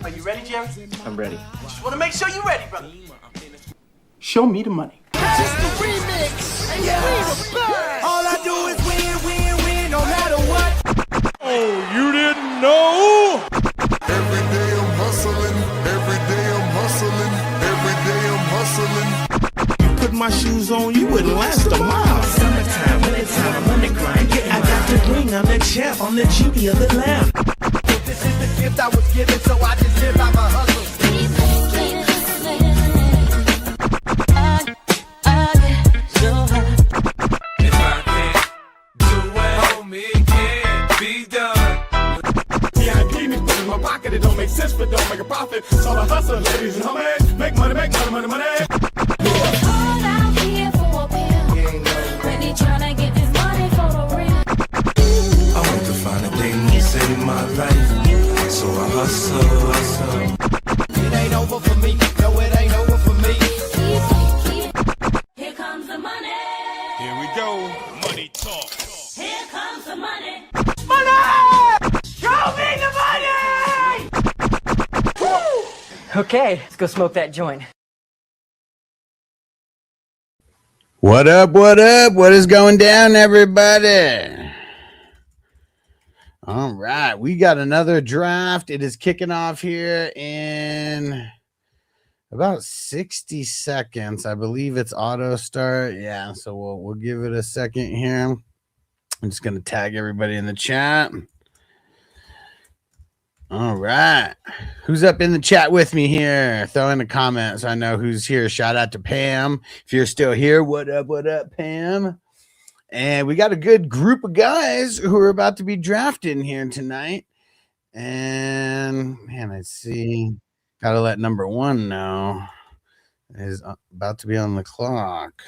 Are you ready, Jerry? I'm ready. Just want to make sure you're ready, brother. Show me the money. Just the remix. Yes. All I do is win, win, win, no matter what. Oh, you didn't know? Every day I'm hustling. Every day I'm hustling. Every day I'm hustling. You put my shoes on, you wouldn't last a mile. Summertime, wintertime, I'm on the grind. Yeah, I got the ring, I'm the champ, I'm the genie of the lamp. This is the gift I was given, so I just live by my hustle. If I can't do it, homie, it can't be done. VIP me put in my pocket, it don't make sense, but don't make a profit. So I hustle, ladies and homies. Make money, money, money. All out here for a pill. When he tryna get this money for the real. I want to find a thing to save my life, so I hustle. It ain't over for me, no, it ain't over for me. Here comes the money. Here we go. Money talk. Here comes the money. Okay, let's go smoke that joint. What up? What up? What is going down, everybody? All right, we got another draft. It is kicking off here in about 60 seconds. I believe it's auto start. Yeah, so we'll give it a second here. I'm just gonna tag everybody in the chat. All right. Who's up in the chat with me here? Throw in the comments so I know who's here. Shout out to Pam. If you're still here, what up, Pam? And we got a good group of guys who are about to be drafted here tonight. And, man, I see. Got to let number one know. Is about to be on the clock.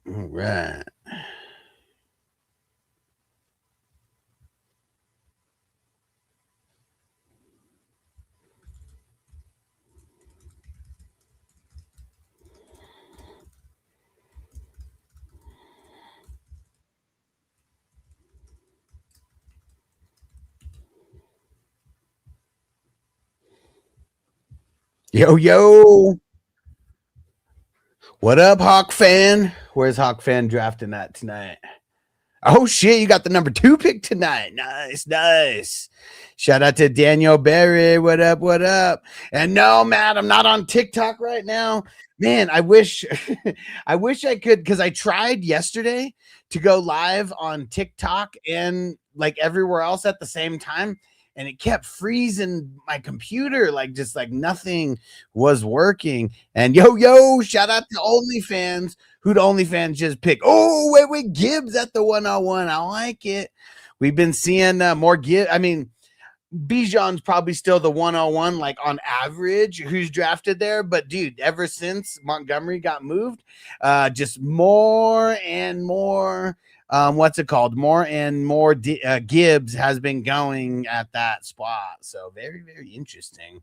All right. Yo. What up, Hawk fan? Where's Hawk fan drafting at tonight? Oh, shit, you got the number 2 pick tonight. Nice. Shout out to Daniel Berry. What up? And no, Matt, I'm not on TikTok right now. Man, I wish I could, because I tried yesterday to go live on TikTok and like everywhere else at the same time. And it kept freezing my computer, like nothing was working. And yo, shout out to OnlyFans. Who'd OnlyFans just pick? Oh, wait, Gibbs at the 101. I like it. We've been seeing more Gibbs. I mean, Bijan's probably still the 101, like on average, who's drafted there. But dude, ever since Montgomery got moved, just more and more. More and more Gibbs has been going at that spot. So very, very interesting.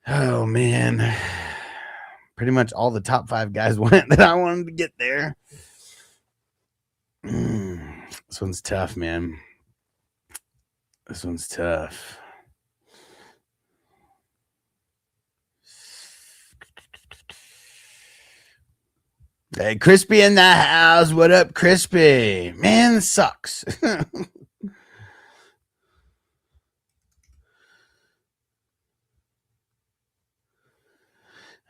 Oh, man. Pretty much all the top 5 guys went that I wanted to get there. This one's tough, man. This one's tough. Hey, Crispy in the house. What up, Crispy? Man, this sucks.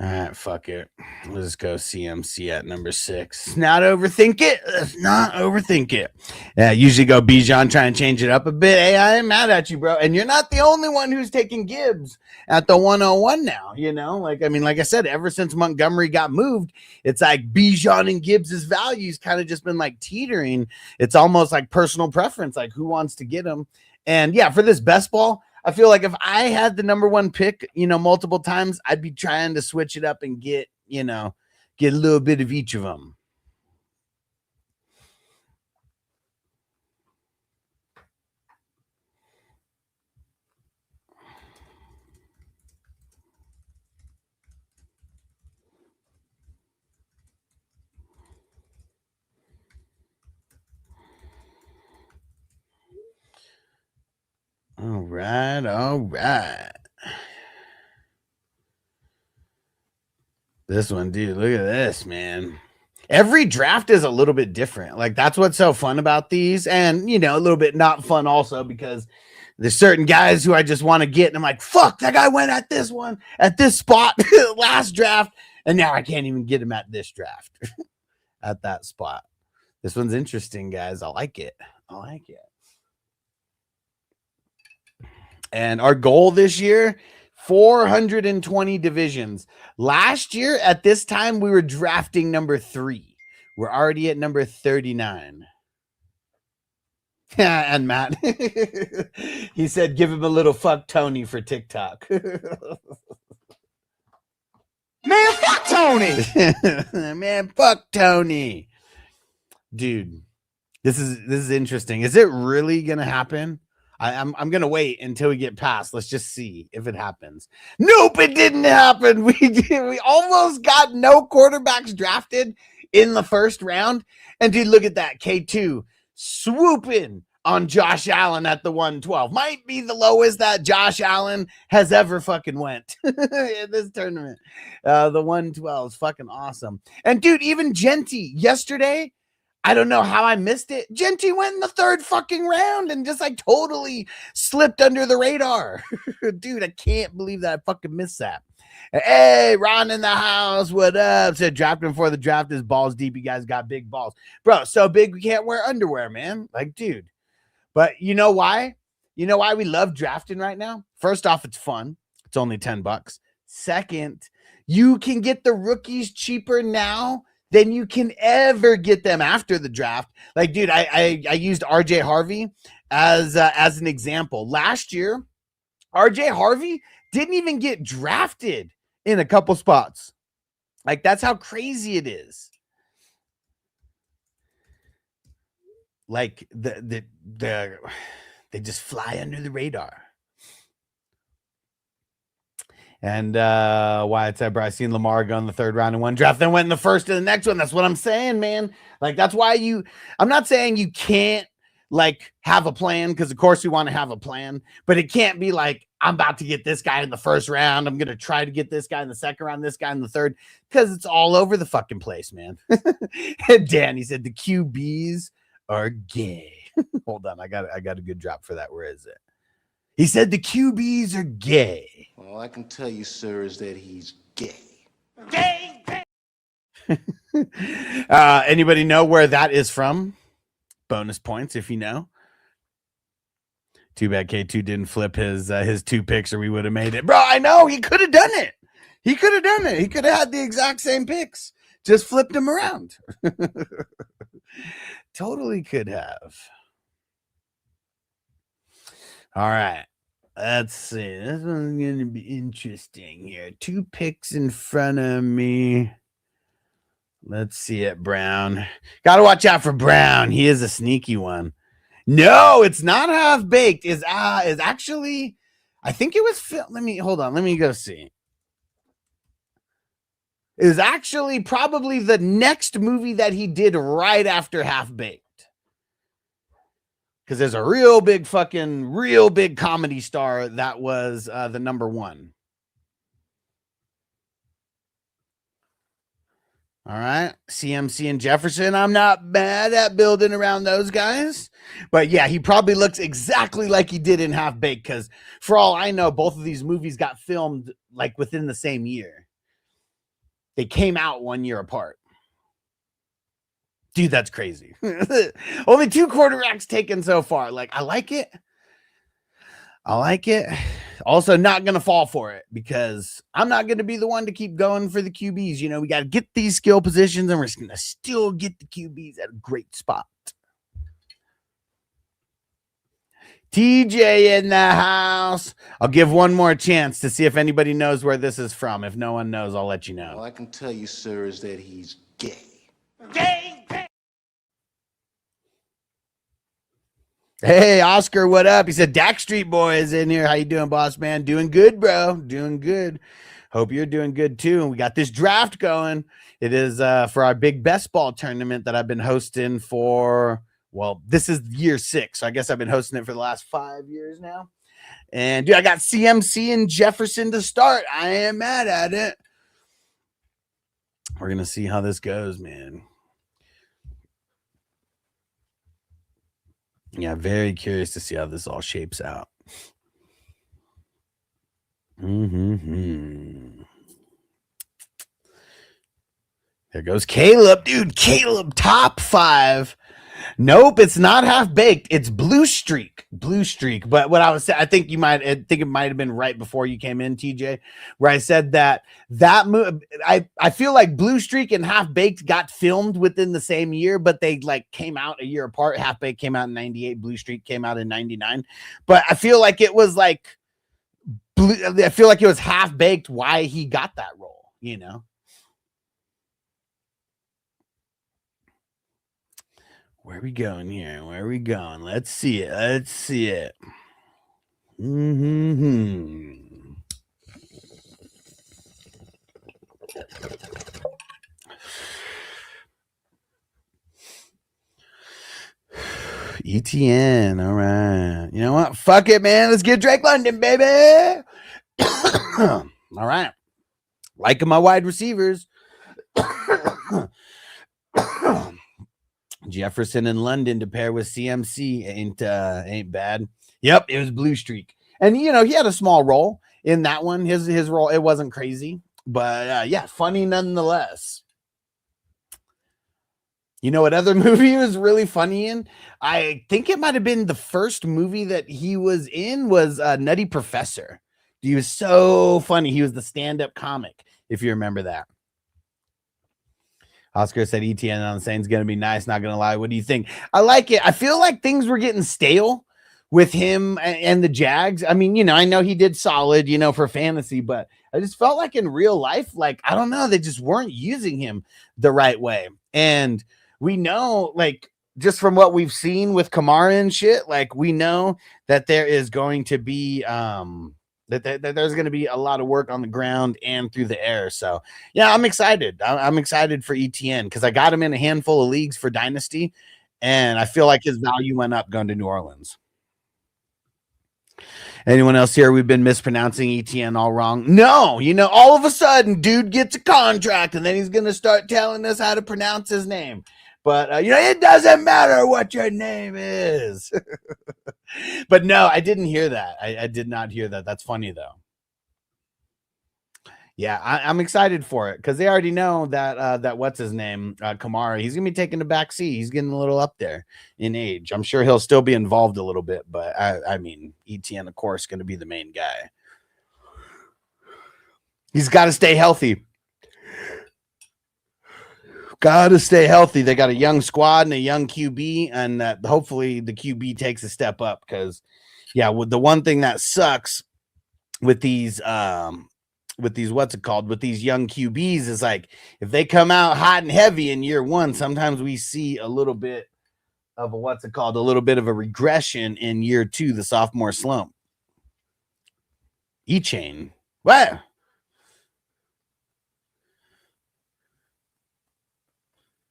All right, fuck it. Let's go CMC at number 6. Not overthink it. Let's not overthink it. Yeah, usually go Bijan, try and change it up a bit. Hey, I ain't mad at you, bro. And you're not the only one who's taking Gibbs at the 101 now, you know? Like I said, ever since Montgomery got moved, it's like Bijan and Gibbs's values kind of just been like teetering. It's almost like personal preference, like who wants to get him. And yeah, for this best ball, I feel like if I had the number 1 pick, multiple times, I'd be trying to switch it up and get a little bit of each of them. right, all right. This one, dude, look at this, man. Every draft is a little bit different. Like, that's what's so fun about these. And, you know, a little bit not fun also because there's certain guys who I just want to get. And I'm like, fuck, that guy went at this one, at this spot last draft. And now I can't even get him at this draft at that spot. This one's interesting, guys. I like it. I like it. And our goal this year, 420 divisions. Last year at this time, we were drafting number 3. We're already at number 39. And Matt, he said, give him a little fuck Tony for TikTok. Man, fuck Tony. Man, fuck Tony. Dude, this is interesting. Is it really gonna happen? I'm gonna wait until we get past. Let's just see if it happens. Nope, it didn't happen. We almost got no quarterbacks drafted in the first round. And dude, look at that. K2 swooping on Josh Allen at the 112. Might be the lowest that Josh Allen has ever fucking went in this tournament. The 112 is fucking awesome. And dude, even Genty yesterday, I don't know how I missed it. Genty went in the 3rd fucking round and just like totally slipped under the radar. Dude, I can't believe that I fucking missed that. Hey, Ron in the house. What up? Said drafting before the draft is balls deep. You guys got big balls. Bro, so big we can't wear underwear, man. Like, dude. But you know why? You know why we love drafting right now? First off, it's fun. It's only $10. Second, you can get the rookies cheaper now than you can ever get them after the draft. Like, dude, I used RJ Harvey as an example. Last year, RJ Harvey didn't even get drafted in a couple spots. Like, that's how crazy it is. Like, they just fly under the radar. And Wyatt said, bro, I seen Lamar go in the 3rd round in one draft, then went in the 1st in the next one. That's what I'm saying, man. Like, that's why I'm not saying you can't, like, have a plan, because, of course, we want to have a plan. But it can't be like, I'm about to get this guy in the 1st round. I'm going to try to get this guy in the 2nd round, this guy in the 3rd, because it's all over the fucking place, man. And Danny said, the QBs are gay. Hold on. I got a good drop for that. Where is it? He said the QBs are gay. All I can tell you, sir, is that he's gay. Gay. Anybody know where that is from? Bonus points if you know. Too bad K2 didn't flip his 2 picks, or we would have made it. Bro, I know. He could have done it. He could have done it. He could have had the exact same picks. Just flipped them around. Totally could have. All right. Let's see. This one's going to be interesting here. 2 picks in front of me. Let's see it, Brown. Got to watch out for Brown. He is a sneaky one. No, it's not half baked. Is actually, I think it was. Hold on. Let me go see. It was actually probably the next movie that he did right after Half Baked. Because there's a real big comedy star that was the number 1. All right. CMC and Jefferson. I'm not mad at building around those guys. But yeah, he probably looks exactly like he did in Half Baked, because for all I know, both of these movies got filmed like within the same year. They came out 1 year apart. Dude, that's crazy. Only 2 quarterbacks taken so far. Like, I like it. Also, not going to fall for it, because I'm not going to be the one to keep going for the QBs. You know, we got to get these skill positions, and we're just going to still get the QBs at a great spot. TJ in the house. I'll give one more chance to see if anybody knows where this is from. If no one knows, I'll let you know. All I can tell you, sir, is that he's gay. Gay. Hey, Oscar, what up? He said, Dak Street Boy is in here. How you doing, boss man? Doing good, bro. Doing good. Hope you're doing good, too. And we got this draft going. It is for our big best ball tournament that I've been hosting for, well, this is year 6. So I guess I've been hosting it for the last 5 years now. And dude, I got CMC and Jefferson to start. I ain't mad at it. We're gonna see how this goes, man. Yeah, very curious to see how this all shapes out. There goes Caleb, dude. Caleb, top 5. Nope, it's not half baked. It's blue streak. But what I was saying, I think it might have been right before you came in, TJ, where I said that I feel like blue streak and half baked got filmed within the same year, but they like came out a year apart. Half baked came out in 98, blue streak came out in 99. But I feel like it was like I feel like it was half baked why he got that role, you know. Where are we going here? Where are we going? Let's see it. ETN. All right. You know what? Fuck it, man. Let's get Drake London, baby. All right. Liking my wide receivers. Jefferson and London to pair with CMC ain't bad. Yep, it was blue streak. And you know, he had a small role in that one. His role, it wasn't crazy, but yeah, funny nonetheless. You know what other movie he was really funny in? I think it might have been the first movie that he was in was Nutty Professor. He was so funny. He was the stand-up comic, if you remember that. Oscar said ETN on the Saints going to be nice. Not going to lie. What do you think? I like it. I feel like things were getting stale with him and the Jags. I mean, you know, I know he did solid, you know, for fantasy, but I just felt like in real life, like, I don't know, they just weren't using him the right way. And we know, like, just from what we've seen with Kamara and shit, like, we know that there is going to be, that there's going to be a lot of work on the ground and through the air. So, yeah, I'm excited. I'm excited for ETN because I got him in a handful of leagues for Dynasty, and I feel like his value went up going to New Orleans. Anyone else here? We've been mispronouncing ETN all wrong. No, you know, all of a sudden, dude gets a contract, and then he's going to start telling us how to pronounce his name. But, you know, it doesn't matter what your name is. But no, I didn't hear that. I did not hear that. That's funny, though. Yeah, I'm excited for it because they already know that what's his name, Kamara, he's going to be taking the back seat. He's getting a little up there in age. I'm sure he'll still be involved a little bit, but I mean, ETN, of course, going to be the main guy. He's got to stay healthy. Got to stay healthy. They got a young squad and a young QB, and hopefully the QB takes a step up because, yeah, with the one thing that sucks with these what's it called, with these young QBs is like if they come out hot and heavy in year one, sometimes we see a little bit of a a little bit of a regression in year two, the sophomore slump. E-Chain. What?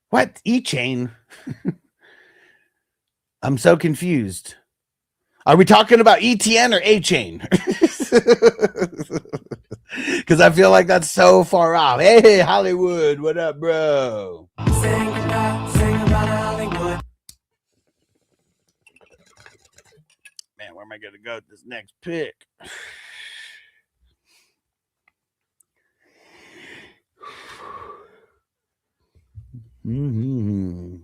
What? E-Chain? I'm so confused. Are we talking about ETN or A-Chain? Because I feel like that's so far off. Hey, Hollywood, what up, bro? Sing about Hollywood. Man, where am I going to go with this next pick? Mm-hmm.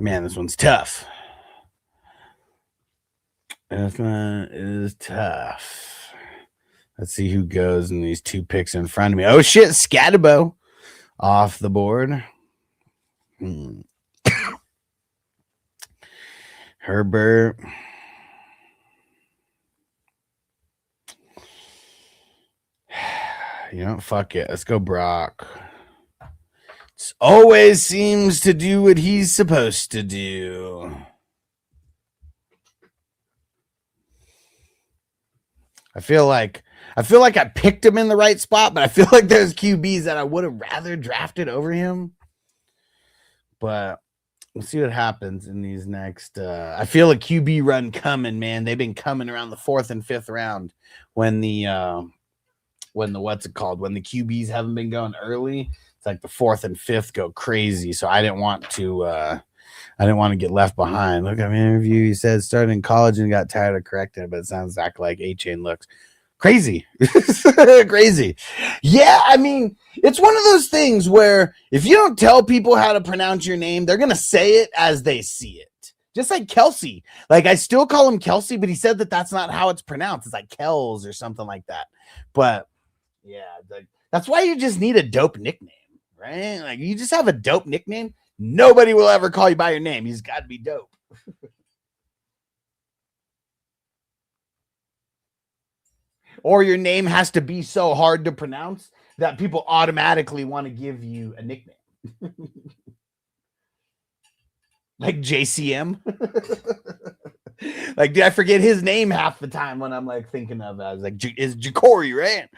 Man, this one's tough. This one is tough. Let's see who goes in these two picks in front of me. Oh, shit, Scatterbo off the board. Herbert. You know, fuck it. Let's go Brock. Always seems to do what he's supposed to do. I feel like I picked him in the right spot, but I feel like there's QBs that I would have rather drafted over him. But we'll see what happens in these next. I feel a QB run coming, man. They've been coming around the 4th and 5th round when the what's it called? When the QBs haven't been going early. It's like the 4th and 5th go crazy. So I didn't want to get left behind. Look at my interview. He said started in college and got tired of correcting it, but it sounds exactly like A-Chain looks. Crazy. Crazy. Yeah, I mean, it's one of those things where if you don't tell people how to pronounce your name, they're going to say it as they see it. Just like Kelsey. Like, I still call him Kelsey, but he said that that's not how it's pronounced. It's like Kells or something like that. But, yeah, that's why you just need a dope nickname, right? Like, you just have a dope nickname. Nobody will ever call you by your name. He's got to be dope. Or your name has to be so hard to pronounce that people automatically want to give you a nickname. Like JCM. Like, dude, I forget his name half the time when I'm like thinking of it. I was like, is Jacory, right?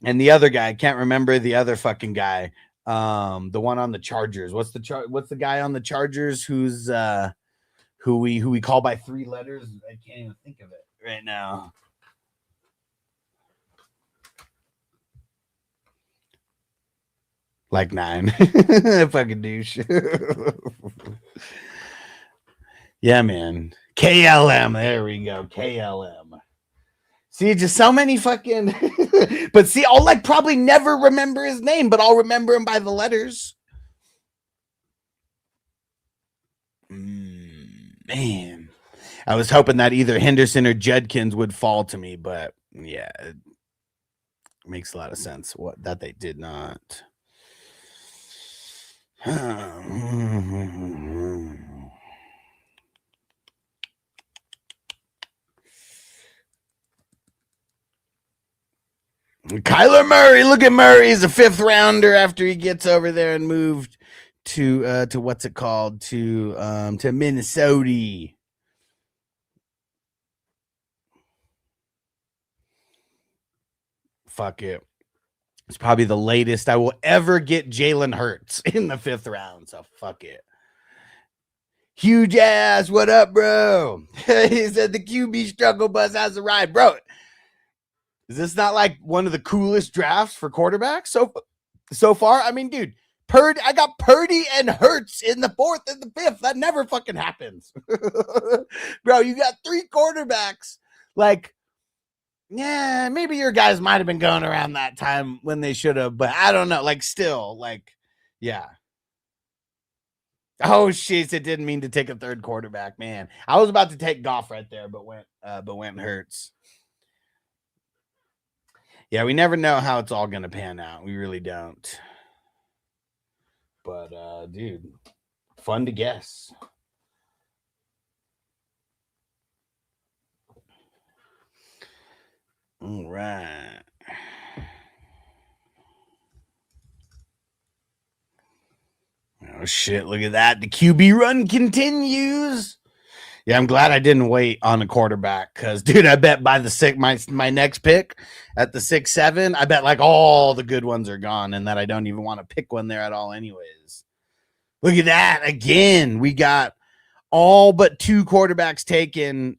And the other guy, I can't remember the other fucking guy. The one on the Chargers. What's the guy on the Chargers who's who we call by 3 letters? I can't even think of it right now. Like 9. Fucking douche. Yeah, man. KLM. There we go. KLM. See, just so many fucking but see, I'll like probably never remember his name, but I'll remember him by the letters. Man. I was hoping that either Henderson or Judkins would fall to me, but yeah, it makes a lot of sense that they did not. Kyler Murray, look at Murray. He's a 5th rounder after he gets over there and moved to what's it called? To Minnesota. Fuck it. It's probably the latest I will ever get Jalen Hurts in the 5th round. So fuck it. Huge ass, what up, bro? He said the QB struggle bus has arrived, bro. Is this not like one of the coolest drafts for quarterbacks so far? I mean, dude, I got Purdy and Hurts in the 4th and the 5th. That never fucking happens. Bro, you got 3 quarterbacks. Like, yeah, maybe your guys might have been going around that time when they should have, but I don't know. Like, still, like, yeah. Oh, shit, it didn't mean to take a 3rd quarterback, man. I was about to take Goff right there, but went Hurts. Yeah, we never know how it's all going to pan out. We really don't. But, dude, fun to guess. All right. Oh, shit, look at that. The QB run continues. Yeah, I'm glad I didn't wait on a quarterback because, dude, I bet by the my next pick at the 6-7, I bet like all the good ones are gone and that I don't even want to pick one there at all anyways. Look at that. Again, we got all but 2 quarterbacks taken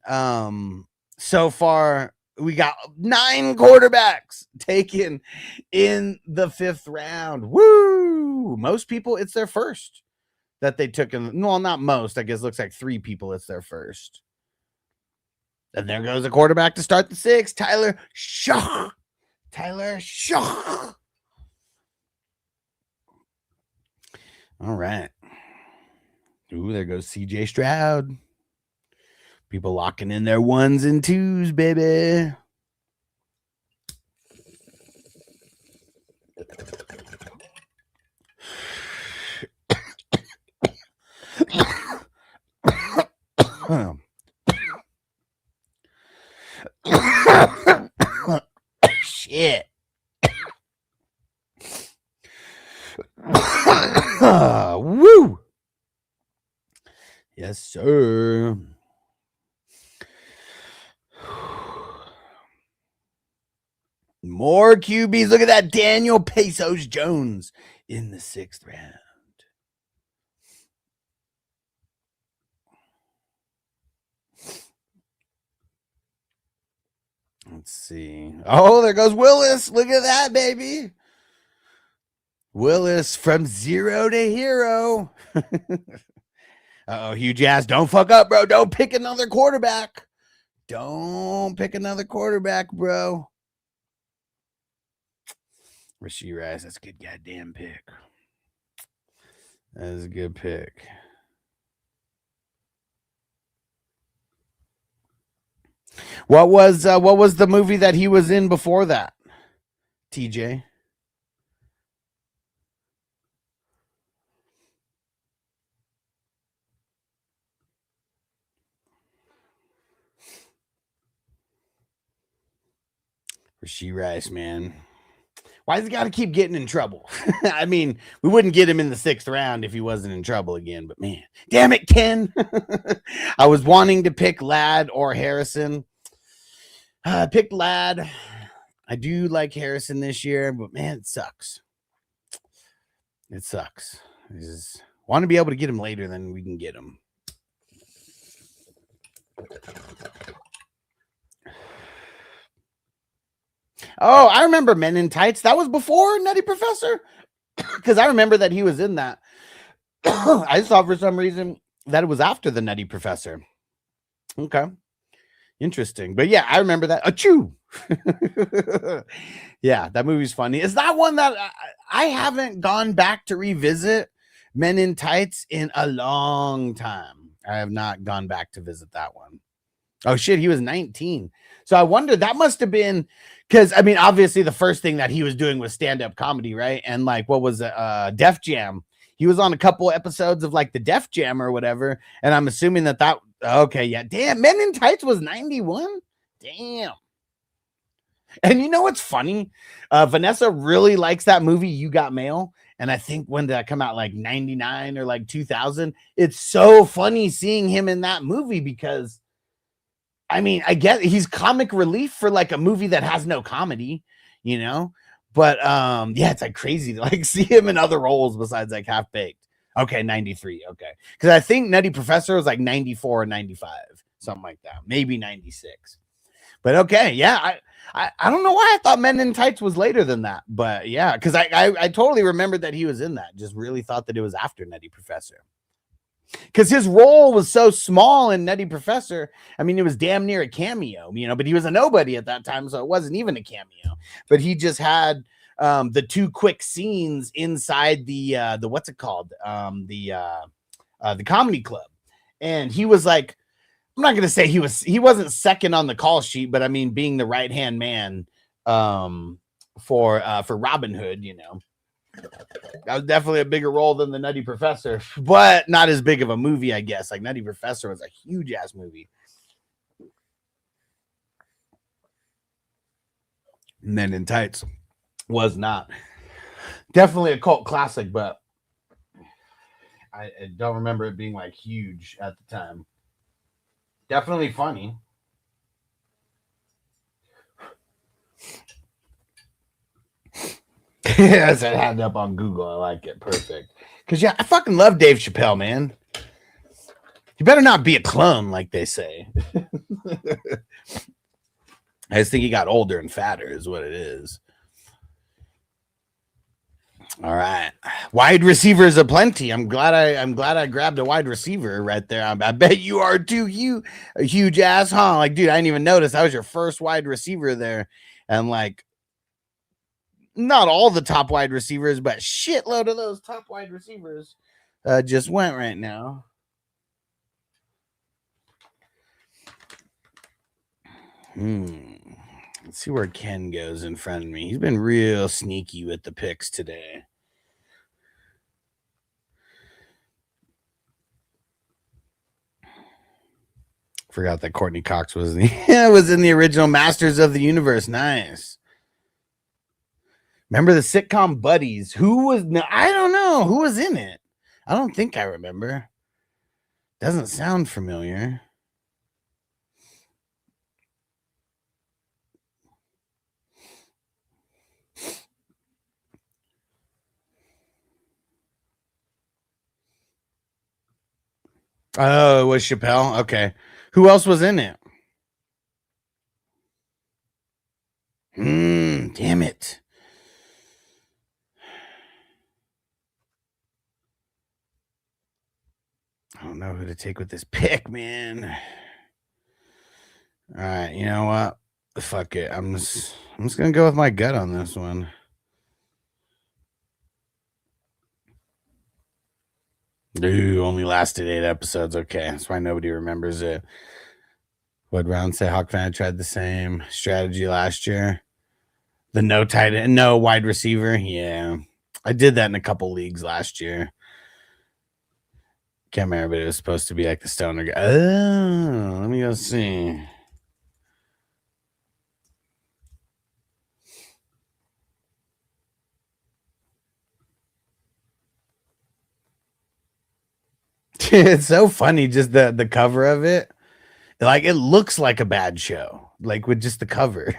so far. We got 9 quarterbacks taken in the 5th round. Woo! Most people, it's their first that they took. Well, not most. I guess it looks like 3 people, it's their first. And there goes a quarterback to start the 6th. Tyler Shaw. All right. Ooh, there goes CJ Stroud. People locking in their 1s and 2s, baby. Shit. Woo. Yes, sir. More QBs. Look at that. Daniel Pesos Jones in the 6th round. Let's see. Oh, there goes Willis. Look at that, baby. Willis from 0 to hero. Uh-oh, Hugh Jazz. Don't fuck up, bro. Don't pick another quarterback. Don't pick another quarterback, bro. Rashee Rice. That's a good goddamn pick. That is a good pick. What was the movie that he was in before that? TJ. Rashee Rice, man. Why does he got to keep getting in trouble? I mean, we wouldn't get him in the 6th round if he wasn't in trouble again, but man, damn it, Ken. I was wanting to pick Ladd or Harrison. I picked Ladd. I do like Harrison this year, but man, it sucks. It sucks. I just want to be able to get him later than we can get him. Oh, I remember Men in Tights. That was before Nutty Professor, because I remember that he was in that. I just thought for some reason that it was after the Nutty Professor. Okay. Interesting. But yeah, I remember that. Achoo! Yeah, that movie's funny. Is that one that I haven't gone back to revisit Men in Tights in a long time? I have not gone back to visit that one. Oh shit, he was 19. So I wonder, that must have been, because I mean, obviously the first thing that he was doing was stand-up comedy, right? And like, what was it? Def Jam. He was on a couple episodes of like the Def Jam or whatever. And I'm assuming that okay, yeah. Damn, Men in Tights was 91? Damn. And you know what's funny? Vanessa really likes that movie, You Got Mail. And I think when did that come out? Like 99 or like 2000? It's so funny seeing him in that movie because, I mean, I get he's comic relief for like a movie that has no comedy, you know? But yeah, it's like crazy to like see him in other roles besides like Half Baked. Okay, 93. Okay. Because I think Nutty Professor was like 94 or 95, something like that. Maybe 96. But okay, yeah. I don't know why I thought Men in Tights was later than that. But yeah, because I totally remembered that he was in that. Just really thought that it was after Nutty Professor. Because his role was so small in Nutty Professor. I mean, it was damn near a cameo, you know, but he was a nobody at that time, so it wasn't even a cameo. But he just had the 2 quick scenes inside the what's it called? The comedy club. And he was like, I'm not gonna say he wasn't second on the call sheet, but I mean being the right-hand man for Robin Hood, you know. That was definitely a bigger role than the Nutty Professor, but not as big of a movie, I guess. Like Nutty Professor was a huge ass movie. Men in Tights was not. Definitely a cult classic, but I don't remember it being like huge at the time. Definitely funny. Yes, I had it up on Google. I like it. Perfect. Because, yeah, I fucking love Dave Chappelle, man. You better not be a clone, like they say. I just think he got older and fatter is what it is. All right. Wide receivers aplenty. I'm glad I grabbed a wide receiver right there. I bet you are too. You a huge ass, huh? Like, dude, I didn't even notice that was your first wide receiver there. And like, not all the top wide receivers, but shitload of those top wide receivers just went right now. Let's see where Ken goes in front of me. He's been real sneaky with the picks today. Forgot that Courtney Cox was was in the original Masters of the Universe. Nice. Remember the sitcom Buddies? Who was? I don't know who was in it. I don't think I remember. Doesn't sound familiar. Oh, it was Chappelle. Okay, who else was in it? Damn it. I don't know who to take with this pick, man. All right, you know what? Fuck it. I'm just gonna go with my gut on this one. Ooh, only lasted 8 episodes. Okay, that's why nobody remembers it. What round say Hawk fan tried the same strategy last year? The no tight end, no wide receiver. Yeah, I did that in a couple leagues last year. Can't remember, but it was supposed to be like the stoner guy. Oh, let me go see. It's so funny, just the cover of it. Like, it looks like a bad show, like with just the cover.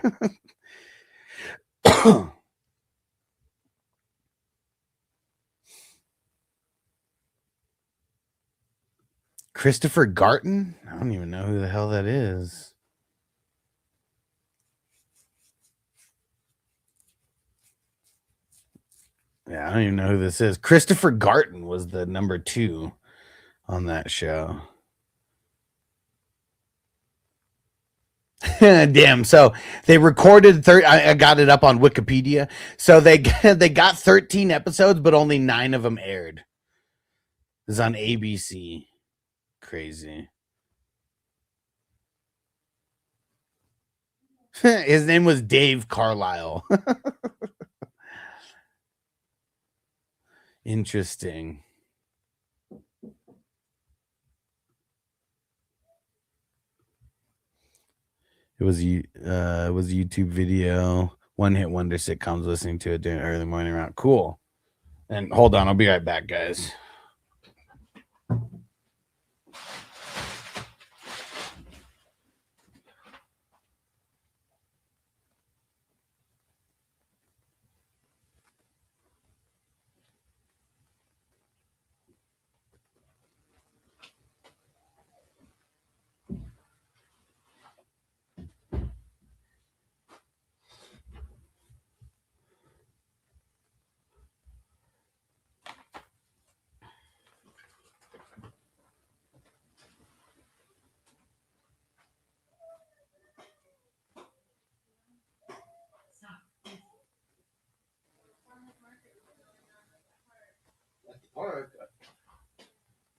Christopher Garton? I don't even know who the hell that is. Yeah, I don't even know who this is. Christopher Garton was the number 2 on that show. Damn. So they recorded I got it up on Wikipedia. So they got 13 episodes, but only 9 of them aired. It's on ABC. Crazy. His name was Dave Carlisle. Interesting. It was YouTube video, one hit wonder sitcoms, listening to it during early morning round. Cool. And hold on, I'll be right back, guys.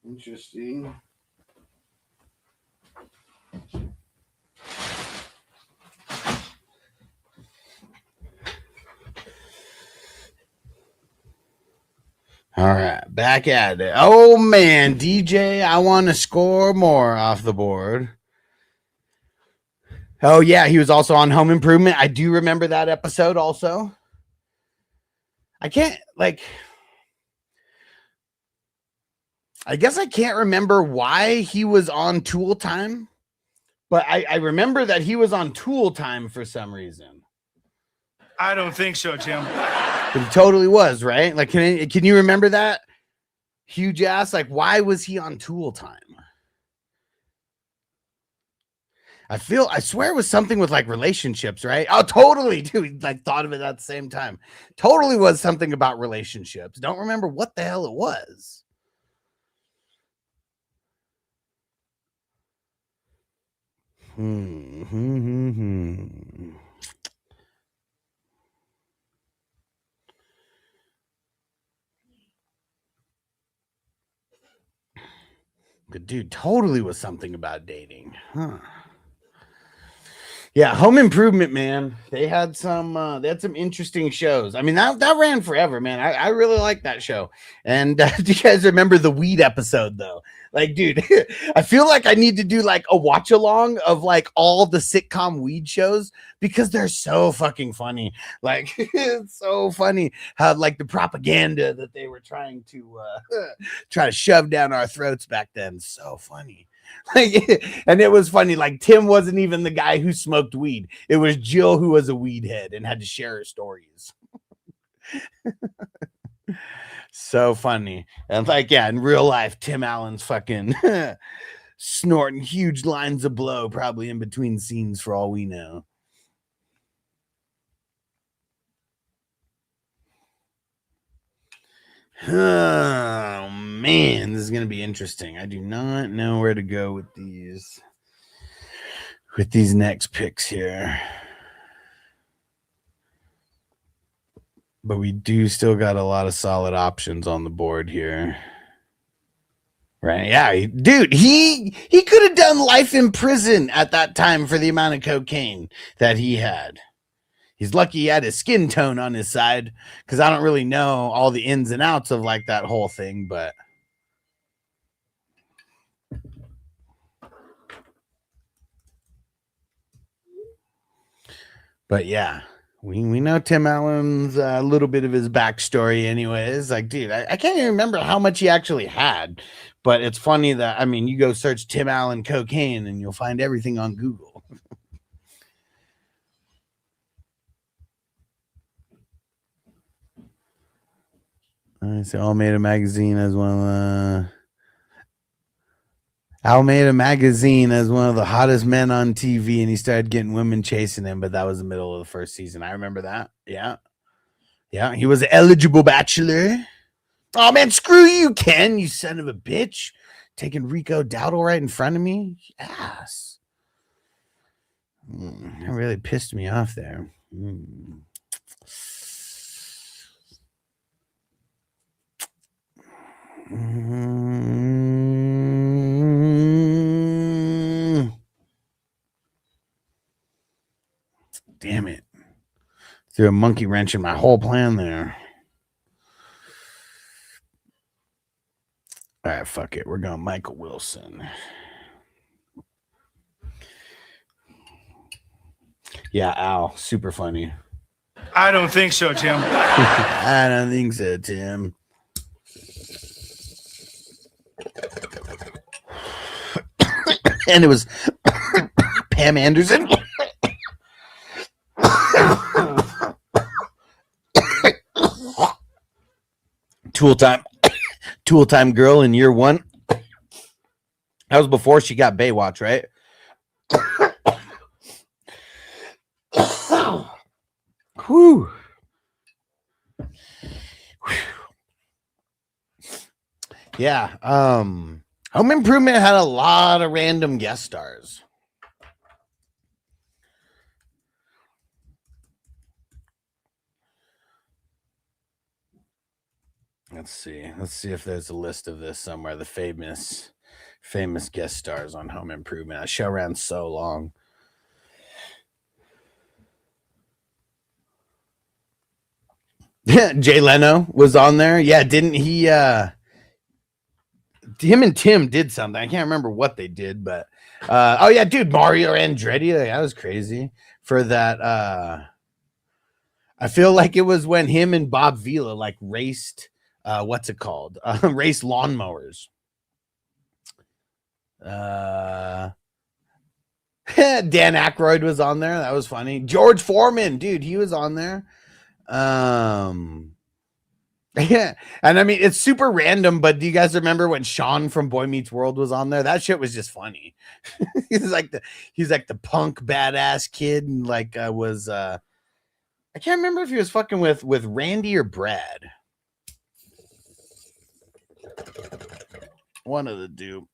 Interesting. All right, back at it. Oh man, DJ, I want to score more off the board. Oh yeah, he was also on Home Improvement. I do remember that episode also. I guess I can't remember why he was on Tool Time, but I remember that he was on Tool Time for some reason. I don't think so, Tim. He totally was, right? Like, can you remember that? Huge ass. Like, why was he on Tool Time? I swear it was something with like relationships, right? Oh, totally, dude. Like, thought of it at the same time. Totally was something about relationships. Don't remember what the hell it was. But dude, totally was something about dating, huh? Yeah, Home Improvement, man. They had some interesting shows. I mean, that ran forever, man. I really like that show. And do you guys remember the weed episode though? Like, dude, I feel like I need to do like a watch along of like all the sitcom weed shows because they're so fucking funny. Like, it's so funny how like the propaganda that they were trying to try to shove down our throats back then. So funny. Like, and it was funny. Like, Tim wasn't even the guy who smoked weed. It was Jill who was a weed head and had to share her stories. So funny. And like, yeah, in real life, Tim Allen's fucking snorting huge lines of blow, probably in between scenes for all we know. Oh man, this is gonna be interesting. I do not know where to go with these next picks here. But we do still got a lot of solid options on the board here. Right? Yeah, dude, he could have done life in prison at that time for the amount of cocaine that he had. He's lucky he had his skin tone on his side, because I don't really know all the ins and outs of like that whole thing, but yeah. We know Tim Allen's a little bit of his backstory anyways. Like, dude, I can't even remember how much he actually had. But it's funny that, I mean, you go search Tim Allen cocaine and you'll find everything on Google. So Almeida Magazine as one Almeida Magazine as one of the hottest men on TV, and he started getting women chasing him, but that was the middle of the first season. I remember that. Yeah. Yeah, he was an eligible bachelor. Oh, man, screw you, Ken, you son of a bitch. Taking Rico Dowdle right in front of me? Yes. That really pissed me off there. Damn it. Threw a monkey wrench in my whole plan there. All right, fuck it. We're going Michael Wilson. Yeah, Al. Super funny. I don't think so, Tim. I don't think so, Tim. And it was Pam Anderson. Tool time girl in year one. That was before she got Baywatch, right? Whew. Yeah. Home Improvement had a lot of random guest stars. Let's see. Let's see if there's a list of this somewhere. The famous guest stars on Home Improvement. That show ran so long. Yeah, Jay Leno was on there. Yeah, didn't he? Him and Tim did something. I can't remember what they did, but oh yeah, dude, Mario Andretti. That was crazy for that. I feel like it was when him and Bob Vila like raced. What's it called? Race lawnmowers. Dan Aykroyd was on there. That was funny. George Foreman, dude, he was on there. Yeah, and I mean it's super random, but do you guys remember when Sean from Boy Meets World was on there? That shit was just funny. he's like the punk badass kid, and like was I can't remember if he was fucking with Randy or Brad. One of the two.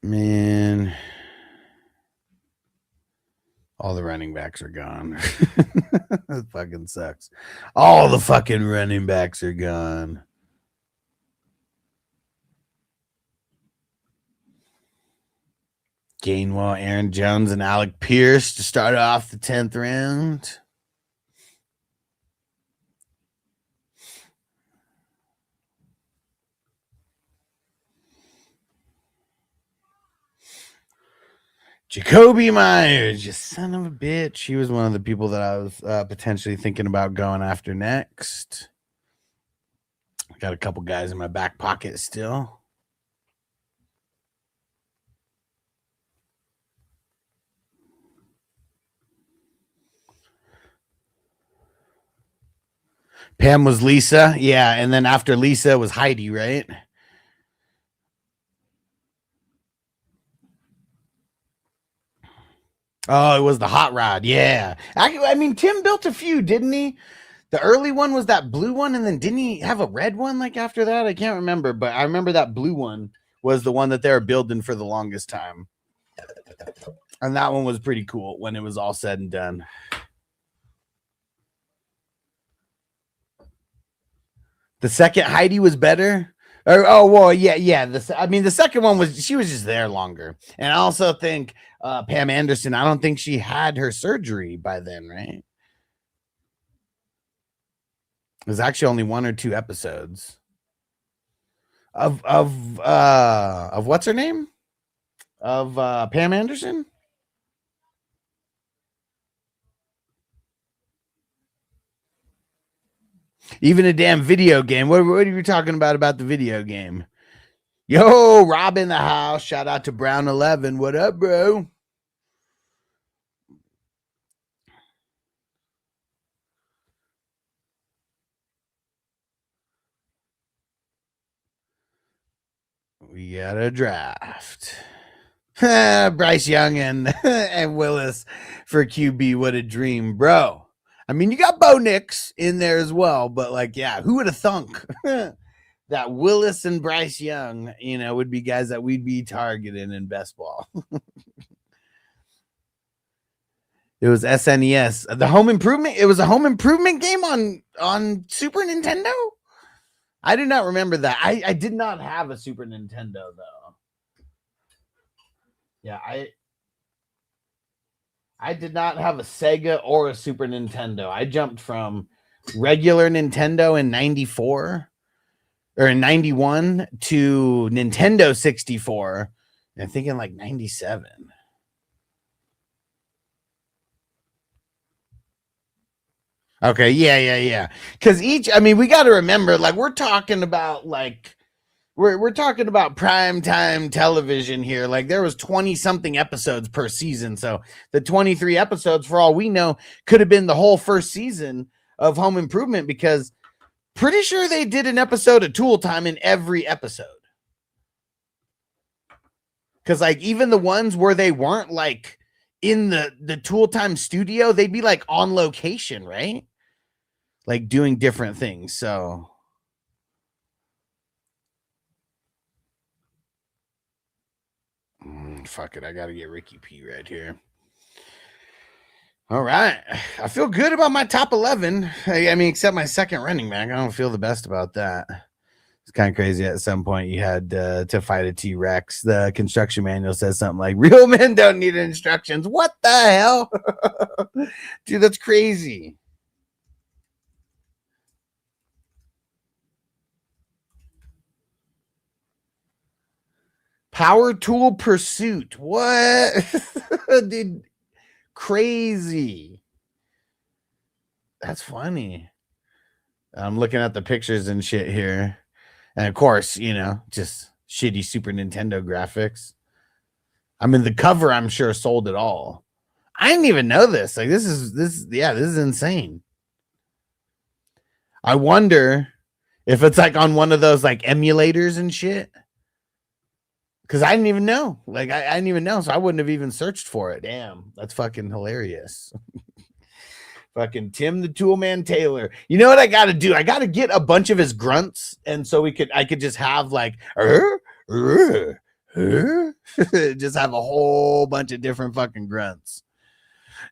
Man, all the running backs are gone. That fucking sucks. All the fucking running backs are gone. Gainwell, Aaron Jones, and Alec Pierce to start off the 10th round. Jacoby Myers, you son of a bitch. He was one of the people that I was potentially thinking about going after next. I got a couple guys in my back pocket still. Pam was Lisa. Yeah, and then after Lisa was Heidi, right? Oh, it was the hot rod. Yeah. I mean, Tim built a few, didn't he? The early one was that blue one, and then didn't he have a red one like after that? I can't remember, but I remember that blue one was the one that they were building for the longest time. And that one was pretty cool when it was all said and done. The second Heidi was better. Yeah. The second one was, she was just there longer. And I also think Pam Anderson, I don't think she had her surgery by then, right? It was actually only 1 or 2 episodes of what's her name? Of Pam Anderson? Even a damn video game. What are you talking about the video game? Yo, Rob in the house. Shout out to Brown 11. What up, bro? We got a draft. Bryce Young and Willis for QB. What a dream, bro. I mean, you got Bo Nix in there as well, but like, yeah, who would have thunk that Willis and Bryce Young, would be guys that we'd be targeting in best ball. It was SNES. The Home Improvement. It was a Home Improvement game on Super Nintendo. I do not remember that. I did not have a Super Nintendo though. Yeah, I did not have a Sega or a Super Nintendo. I jumped from regular Nintendo in 94 or in 91 to Nintendo 64. I think in like 97. Okay, yeah. Because we got to remember, like, we're talking about like we're talking about prime time television here. Like, there was 20 something episodes per season. So the 23 episodes, for all we know, could have been the whole first season of Home Improvement, because pretty sure they did an episode of Tool Time in every episode. Because like even the ones where they weren't like in the Tool Time studio, they'd be like on location, right? Like doing different things. So fuck it, I gotta get Ricky P right here. All right, I feel good about my top 11. I mean, except my second running back. I don't feel the best about that. It's kind of crazy. At some point, you had to fight a T-Rex. The construction manual says something like, "Real men don't need instructions." What the hell, dude? That's crazy. Power Tool Pursuit. What? Dude, crazy. That's funny. I'm looking at the pictures and shit here. And of course, just shitty Super Nintendo graphics. I mean, the cover, I'm sure, sold it all. I didn't even know this. Like, this is insane. I wonder if it's like on one of those like emulators and shit. Because I didn't even know. Like, I didn't even know. So I wouldn't have even searched for it. Damn. That's fucking hilarious. Fucking Tim the Toolman Taylor. You know what I got to do? I got to get a bunch of his grunts. And so I could just have like, just have a whole bunch of different fucking grunts.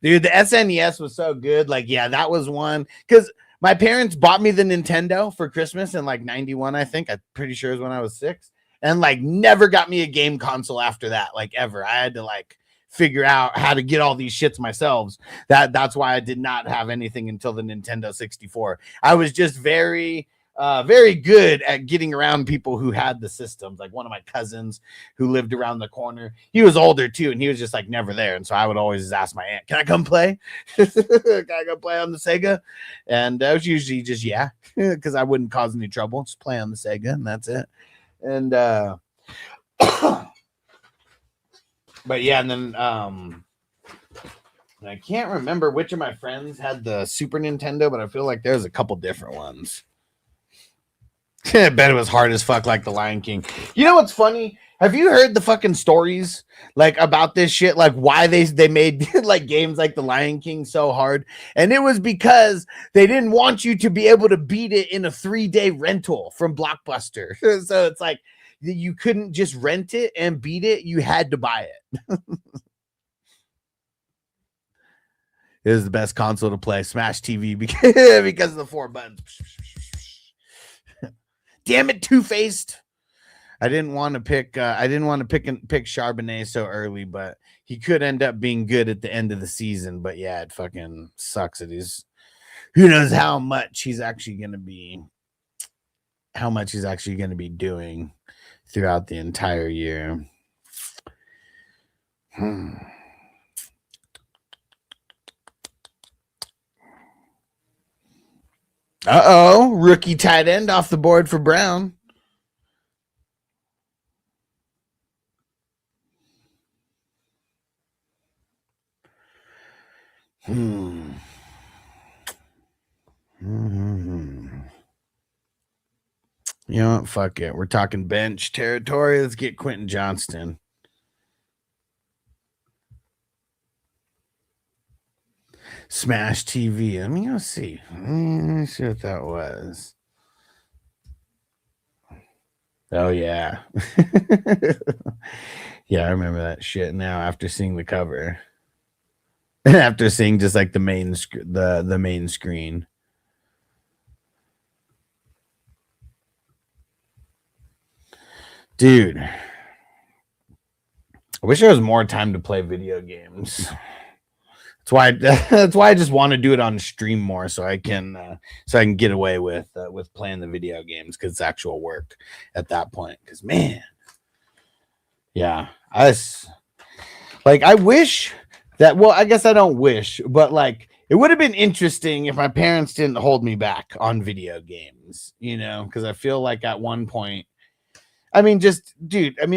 Dude, the SNES was so good. Like, yeah, that was one. Because my parents bought me the Nintendo for Christmas in like 91, I think. I'm pretty sure it was when I was 6. And like never got me a game console after that, like ever. I had to like figure out how to get all these shits myself. That's why I did not have anything until the Nintendo 64. I was just very very good at getting around people who had the systems. Like one of my cousins who lived around the corner, he was older too, and he was just like never there. And so I would always just ask my aunt, "Can I come play? Can I go play on the Sega?" And it was usually just yeah, because I wouldn't cause any trouble. Just play on the Sega, and that's it. And but yeah, and then I can't remember which of my friends had the Super Nintendo, but I feel like there's a couple different ones. I bet it was hard as fuck, like the Lion King. You know what's funny? Have you heard the fucking stories like about this shit? Like why they made like games like the Lion King so hard? And it was because they didn't want you to be able to beat it in a 3-day rental from Blockbuster. So it's like you couldn't just rent it and beat it. You had to buy it. It was the best console to play. Smash TV because of the 4 buttons. Damn it, Two-Faced. I didn't want to pick Charbonnet so early, but he could end up being good at the end of the season. But yeah, it fucking sucks that who knows how much he's actually gonna be doing throughout the entire year. Uh-oh, rookie tight end off the board for Brown. You know what? Fuck it. We're talking bench territory. Let's get Quentin Johnston. Smash TV. Let me go see. Let me see what that was. Oh, yeah. Yeah, I remember that shit now after seeing the cover. And after seeing just like the main screen. Dude. I wish there was more time to play video games. That's why I just want to do it on stream more, so I can get away with playing the video games because it's actual work at that point. Because man, yeah, I wish that. Well, I guess I don't wish, but like it would have been interesting if my parents didn't hold me back on video games, you know, because I feel like at one point. I mean,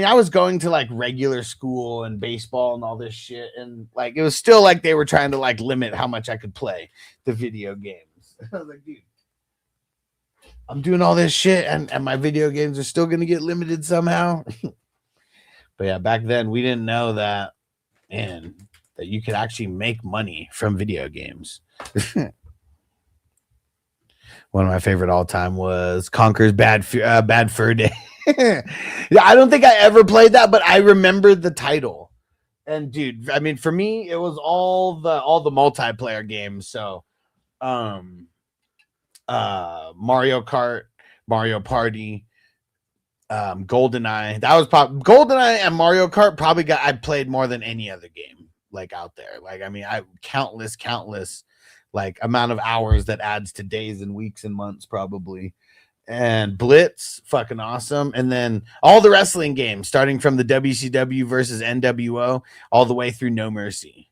I was going to like regular school and baseball and all this shit. And like, it was still like they were trying to like limit how much I could play the video games. I was like, dude, I'm doing all this shit and my video games are still going to get limited somehow. But yeah, back then we didn't know that, man, that you could actually make money from video games. One of my favorite all time was Conker's Bad Fur Day. Yeah, I don't think I ever played that, but I remember the title. And dude, I mean, for me, it was all the multiplayer games. So, Mario Kart, Mario Party, GoldenEye. That was GoldenEye and Mario Kart. I played more than any other game like out there. Like, I mean, countless like amount of hours that adds to days and weeks and months probably. And Blitz, fucking awesome. And then all the wrestling games, starting from the WCW versus NWO all the way through No Mercy.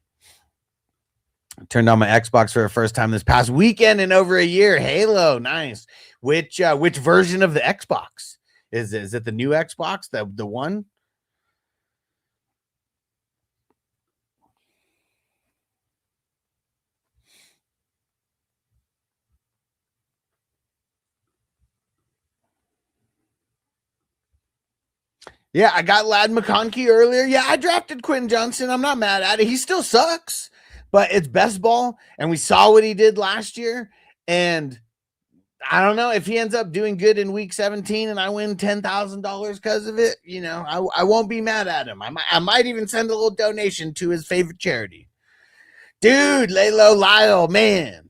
I turned on my Xbox for the first time this past weekend in over a year. Halo, nice. Which version of the Xbox? Is it the new Xbox, the one? Yeah, I got Ladd McConkey earlier. Yeah, I drafted Quentin Johnson. I'm not mad at it. He still sucks, but it's best ball, and we saw what he did last year. And I don't know if he ends up doing good in week 17 and I win $10,000 because of it. You know, I won't be mad at him. I might even send a little donation to his favorite charity. Dude, Lalo Lyle, man.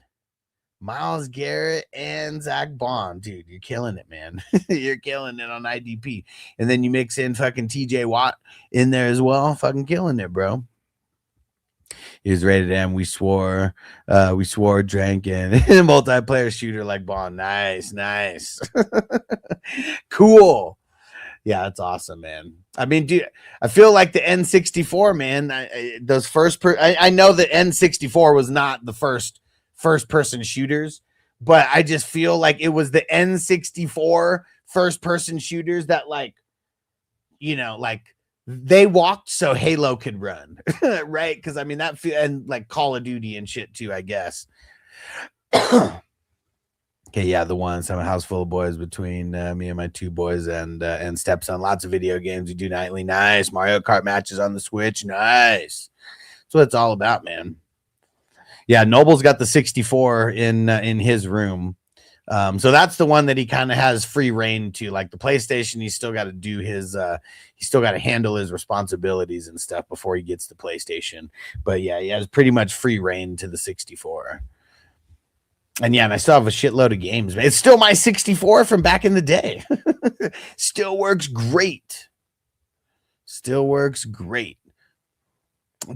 Myles Garrett and Zach Bond, dude, you're killing it, man. You're killing it on IDP. And then you mix in fucking TJ Watt in there as well. Fucking killing it, bro. He was rated M. We swore, drank, and multiplayer shooter like Bond. Nice. Cool. Yeah, that's awesome, man. I mean, dude, I feel like the N64, man. I know that N64 was not the first person shooters, but I just feel like it was the N64 first person shooters that, like, you know, like they walked so Halo could run, right? Because I mean and like Call of Duty and shit too, I guess. Okay, yeah, the ones. I'm a house full of boys between me and my two boys and stepson. Lots of video games we do nightly. Nice. Mario Kart matches on the Switch. Nice. That's what it's all about, man. Yeah, Noble's got the 64 in his room. So that's the one that he kind of has free reign to. Like the PlayStation, he's still got to do his he's still got to handle his responsibilities and stuff before he gets the PlayStation. But yeah, he has pretty much free reign to the 64. And yeah, and I still have a shitload of games, man. It's still my 64 from back in the day. Still works great.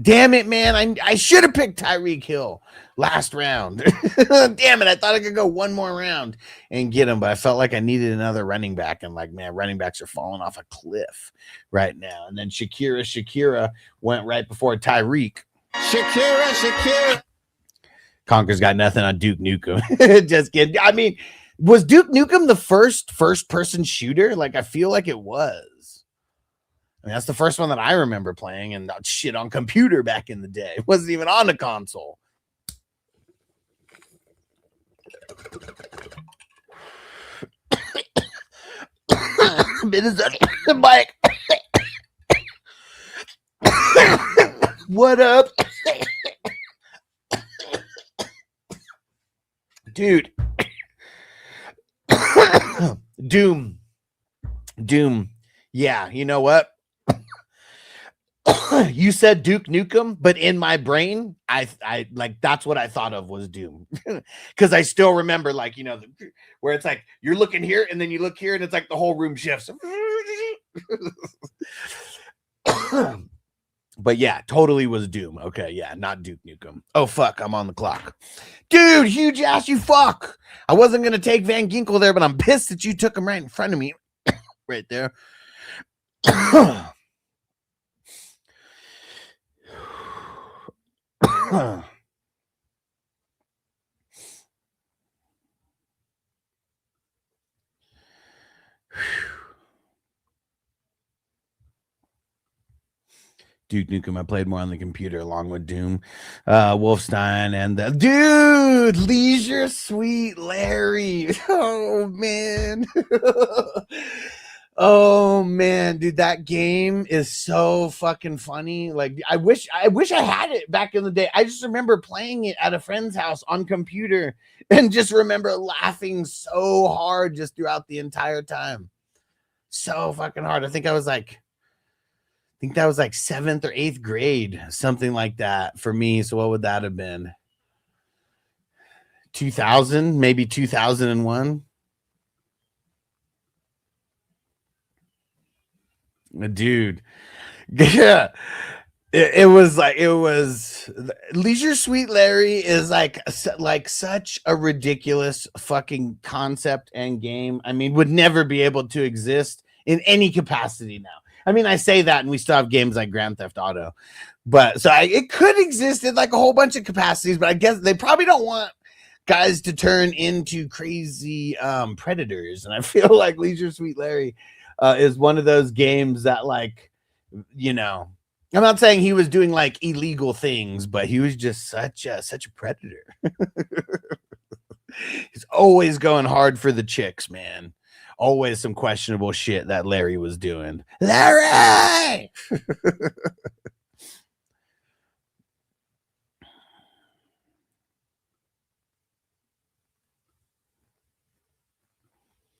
Damn it, man. I should have picked Tyreek Hill last round. Damn it. I thought I could go one more round and get him, but I felt like I needed another running back. And like, man, running backs are falling off a cliff right now. And then Shakira went right before Tyreek. Shakira. Conker's got nothing on Duke Nukem. Just kidding. I mean, was Duke Nukem the first person shooter? Like, I feel like it was. I mean, that's the first one that I remember playing, and shit on computer back in the day. It wasn't even on a console. Mike. What up? Dude. Doom. Yeah, you know what? You said Duke Nukem, but in my brain, I like that's what I thought of was Doom. Because I still remember, like, you know, where it's like you're looking here and then you look here and it's like the whole room shifts. But yeah, totally was Doom. Okay, yeah, not Duke Nukem. Oh, fuck, I'm on the clock. Dude, huge ass, you fuck. I wasn't going to take Van Ginkel there, but I'm pissed that you took him right in front of me. Right there. Duke Nukem, I played more on the computer along with Doom, Wolfenstein, and the dude, Leisure Suite Larry. Oh man. Oh man, dude, that game is so fucking funny. Like, I wish I had it back in the day. I just remember playing it at a friend's house on computer and just remember laughing so hard just throughout the entire time. So fucking hard. I think that was like 7th or 8th grade, something like that for me. So what would that have been? 2000, maybe 2001. Dude, yeah, it was Leisure Suite Larry is like such a ridiculous fucking concept and game. I mean, would never be able to exist in any capacity now. I mean, I say that and we still have games like Grand Theft Auto, but so it could exist in like a whole bunch of capacities, but I guess they probably don't want guys to turn into crazy predators. And I feel like Leisure Suite Larry is one of those games that, like, you know, I'm not saying he was doing like illegal things, but he was just such a predator. He's always going hard for the chicks, man. Always some questionable shit that Larry was doing. Larry!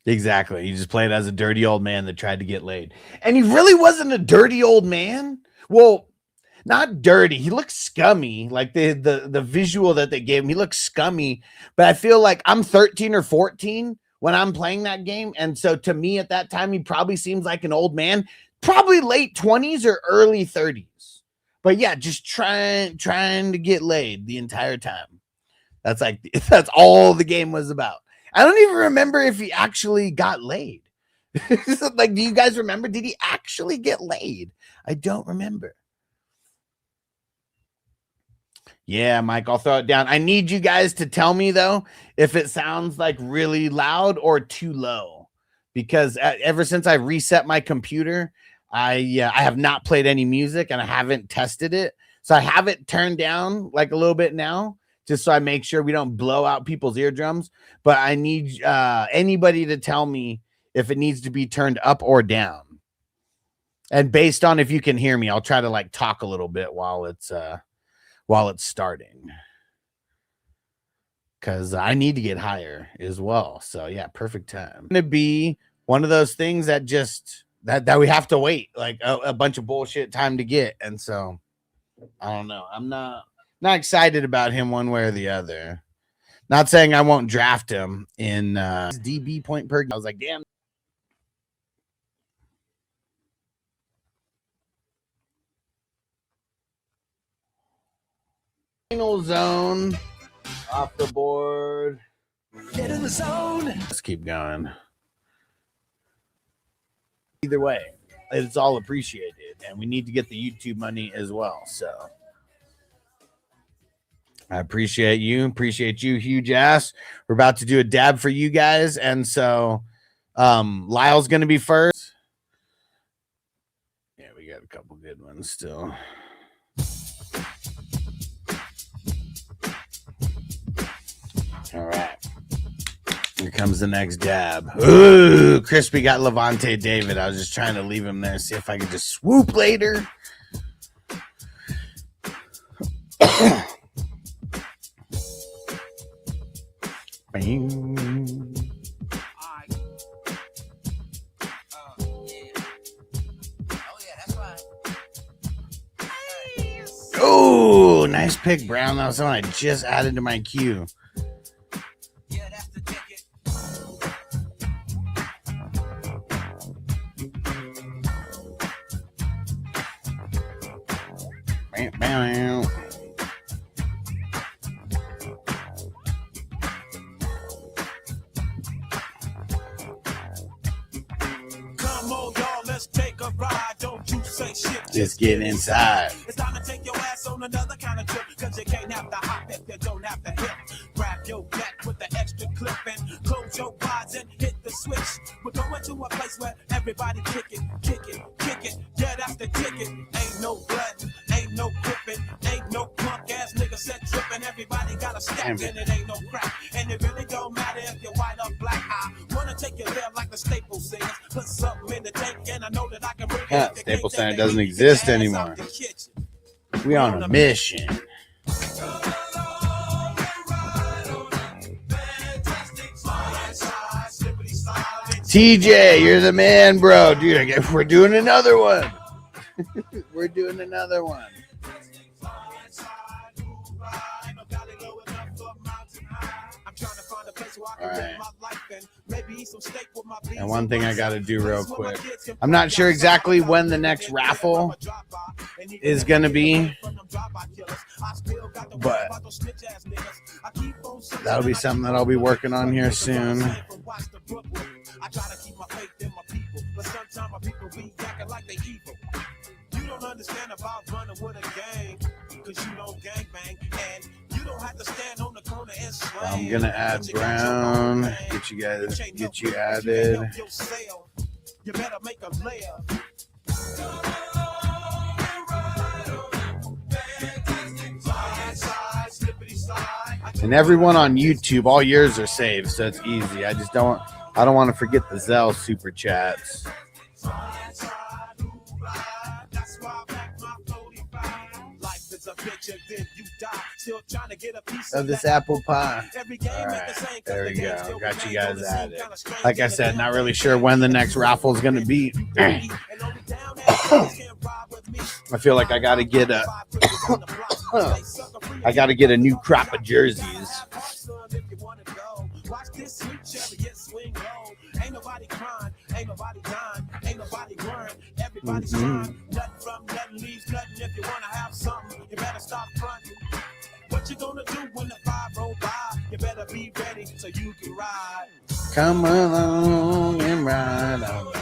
Exactly. He just played as a dirty old man that tried to get laid. And he really wasn't a dirty old man. Well, not dirty. He looked scummy. Like the visual that they gave him, he looked scummy. But I feel like I'm 13 or 14 when I'm playing that game. And so to me at that time, he probably seems like an old man, probably late 20s or early 30s. But yeah, just trying to get laid the entire time. That's all the game was about. I don't even remember if he actually got laid. Like, do you guys remember? Did he actually get laid? I don't remember. Yeah, Mike, I'll throw it down. I need you guys to tell me, though, if it sounds like really loud or too low. Because ever since I reset my computer, I have not played any music and I haven't tested it. So I have it turned down like a little bit now, just so I make sure we don't blow out people's eardrums. But I need anybody to tell me if it needs to be turned up or down. And based on if you can hear me, I'll try to like talk a little bit while it's starting. Because I need to get higher as well. So yeah, perfect time. It's gonna be one of those things that just that we have to wait like a bunch of bullshit time to get. And so I don't know. I'm not excited about him one way or the other. Not saying I won't draft him in DB point per game. I was like, damn. Final zone off the board. Get in the zone. Let's keep going. Either way, it's all appreciated, and we need to get the YouTube money as well. So I appreciate you, huge ass. We're about to do a dab for you guys, and so Lyle's gonna be first. Yeah, we got a couple good ones still. All right. Here comes the next dab. Ooh, Crispy got Levante David. I was just trying to leave him there, see if I could just swoop later. Oh, nice pick, Brown. That was someone I just added to my queue. Just get inside. It's time to take your ass on another kind of trip, cause you can't have to hop if you don't have to hip. Grab your back with the extra clip and close your eyes and hit the switch. We're going to a place where everybody kick it. Yeah, that's the ticket. Ain't no blood, ain't no gripping, ain't no punk ass nigga set tripping. Everybody got a stack and it ain't no crap. And it really don't matter if you're white or black. I wanna take you there like the Staples singers. Put something in the tank and I know that I can bring it. Staples Center doesn't exist anymore. We on a mission. TJ, you're the man, bro. Dude, I guess we're doing another one. We're doing another one. All right. And one thing I got to do real quick. I'm not sure exactly when the next raffle is going to be, but that'll be something that I'll be working on here soon. I try to keep my faith in my people, but sometimes my people be acting like they evil. You don't understand about running with a gang, cause you don't gang bang, and you don't have to stand on the corner and slang. I'm gonna add Brown, get you added. You better make a layup. And everyone on YouTube, all yours are saved, so it's easy. I don't want to forget the Zelle super chats. Of this apple pie. All right, there we go. Got you guys added. Like I said, not really sure when the next raffle is going to be. I feel like I got to get a new crop of jerseys. Ain't nobody crying, ain't nobody dying, ain't nobody worrying. everybody's trying. Nothing from nothing leaves nothing. If you wanna have something, you better stop fronting. What you gonna do when the 5 roll by? You better be ready so you can ride. Come along and ride on.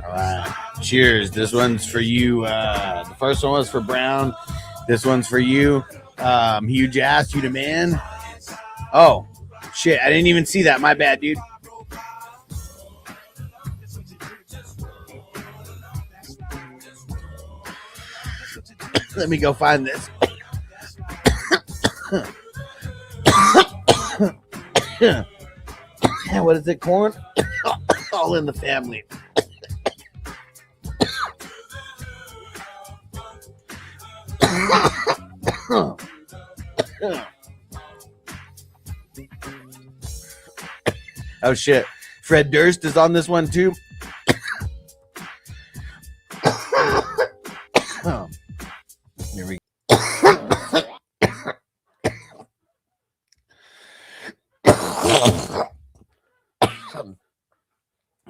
All right. Cheers. This one's for you. The first one was for Brown. This one's for you. Huge ass, you the man. Oh, shit. I didn't even see that. My bad, dude. Let me go find this. What is it, corn? All in the family. Oh shit. Fred Durst is on this one too. Here we go.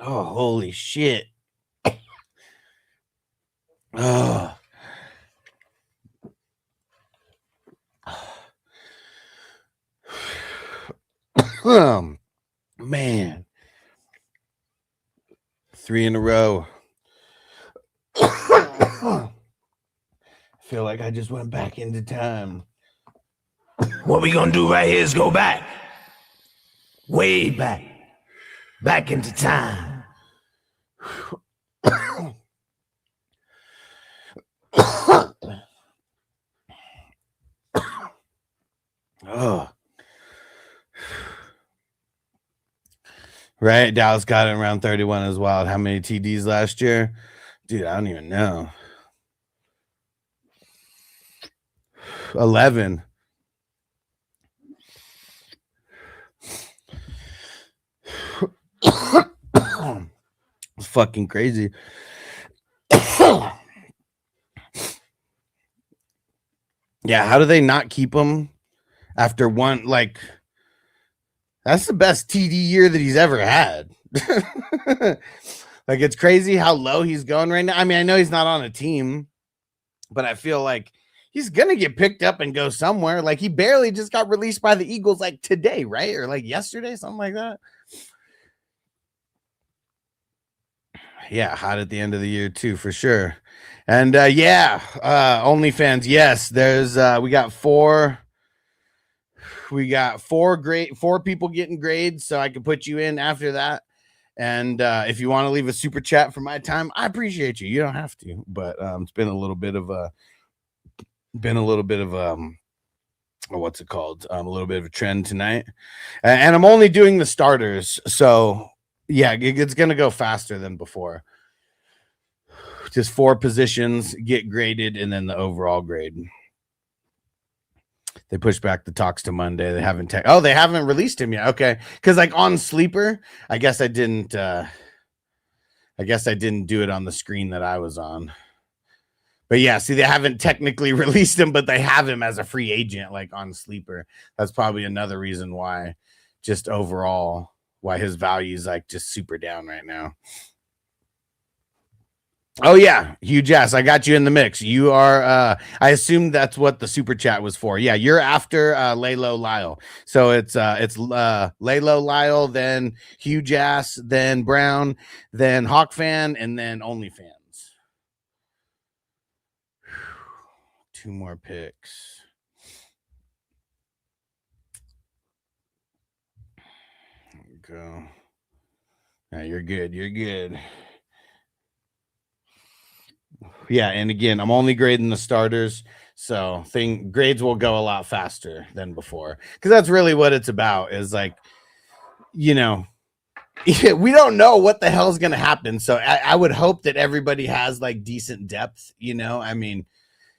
Oh, holy shit. Oh. Man. 3 in a row. I feel like I just went back into time. What we gonna do right here is go back. Way back. Back into time. Oh. Right, Dallas got it around 31 as well. How many TDs last year? Dude, I don't even know. 11. It's fucking crazy. Yeah, how do they not keep him after one? Like, that's the best TD year that he's ever had. Like, it's crazy how low he's going right now. I mean, I know he's not on a team, but I feel like he's going to get picked up and go somewhere. Like, he barely just got released by the Eagles like today, right? Or like yesterday, something like that. Yeah, hot at the end of the year too, for sure. And OnlyFans, yes, there's we got four people getting grades, so I can put you in after that. And if you want to leave a super chat for my time, I appreciate you. You don't have to, but it's been a little bit of what's it called? A little bit of a trend tonight. And I'm only doing the starters, so yeah, it's gonna go faster than before. Just 4 positions get graded, and then the overall grade. They pushed back the talks to Monday. They haven't they haven't released him yet. Okay, because like on Sleeper, I guess I didn't do it on the screen that I was on. But yeah, see, they haven't technically released him, but they have him as a free agent, like on Sleeper. That's probably another reason why, just overall, why his value is like just super down right now. Oh yeah, huge ass. I got you in the mix. You are I assume that's what the super chat was for. Yeah, you're after Lalo Lyle. So it's Lalo Lyle, then huge ass, then Brown, then Hawk Fan, and then OnlyFans. 2 more picks. There we go. Now you're good. You're good. Yeah, and again, I'm only grading the starters, so grades will go a lot faster than before, because that's really what it's about. Is like, we don't know what the hell is going to happen, so I would hope that everybody has like decent depth. I mean,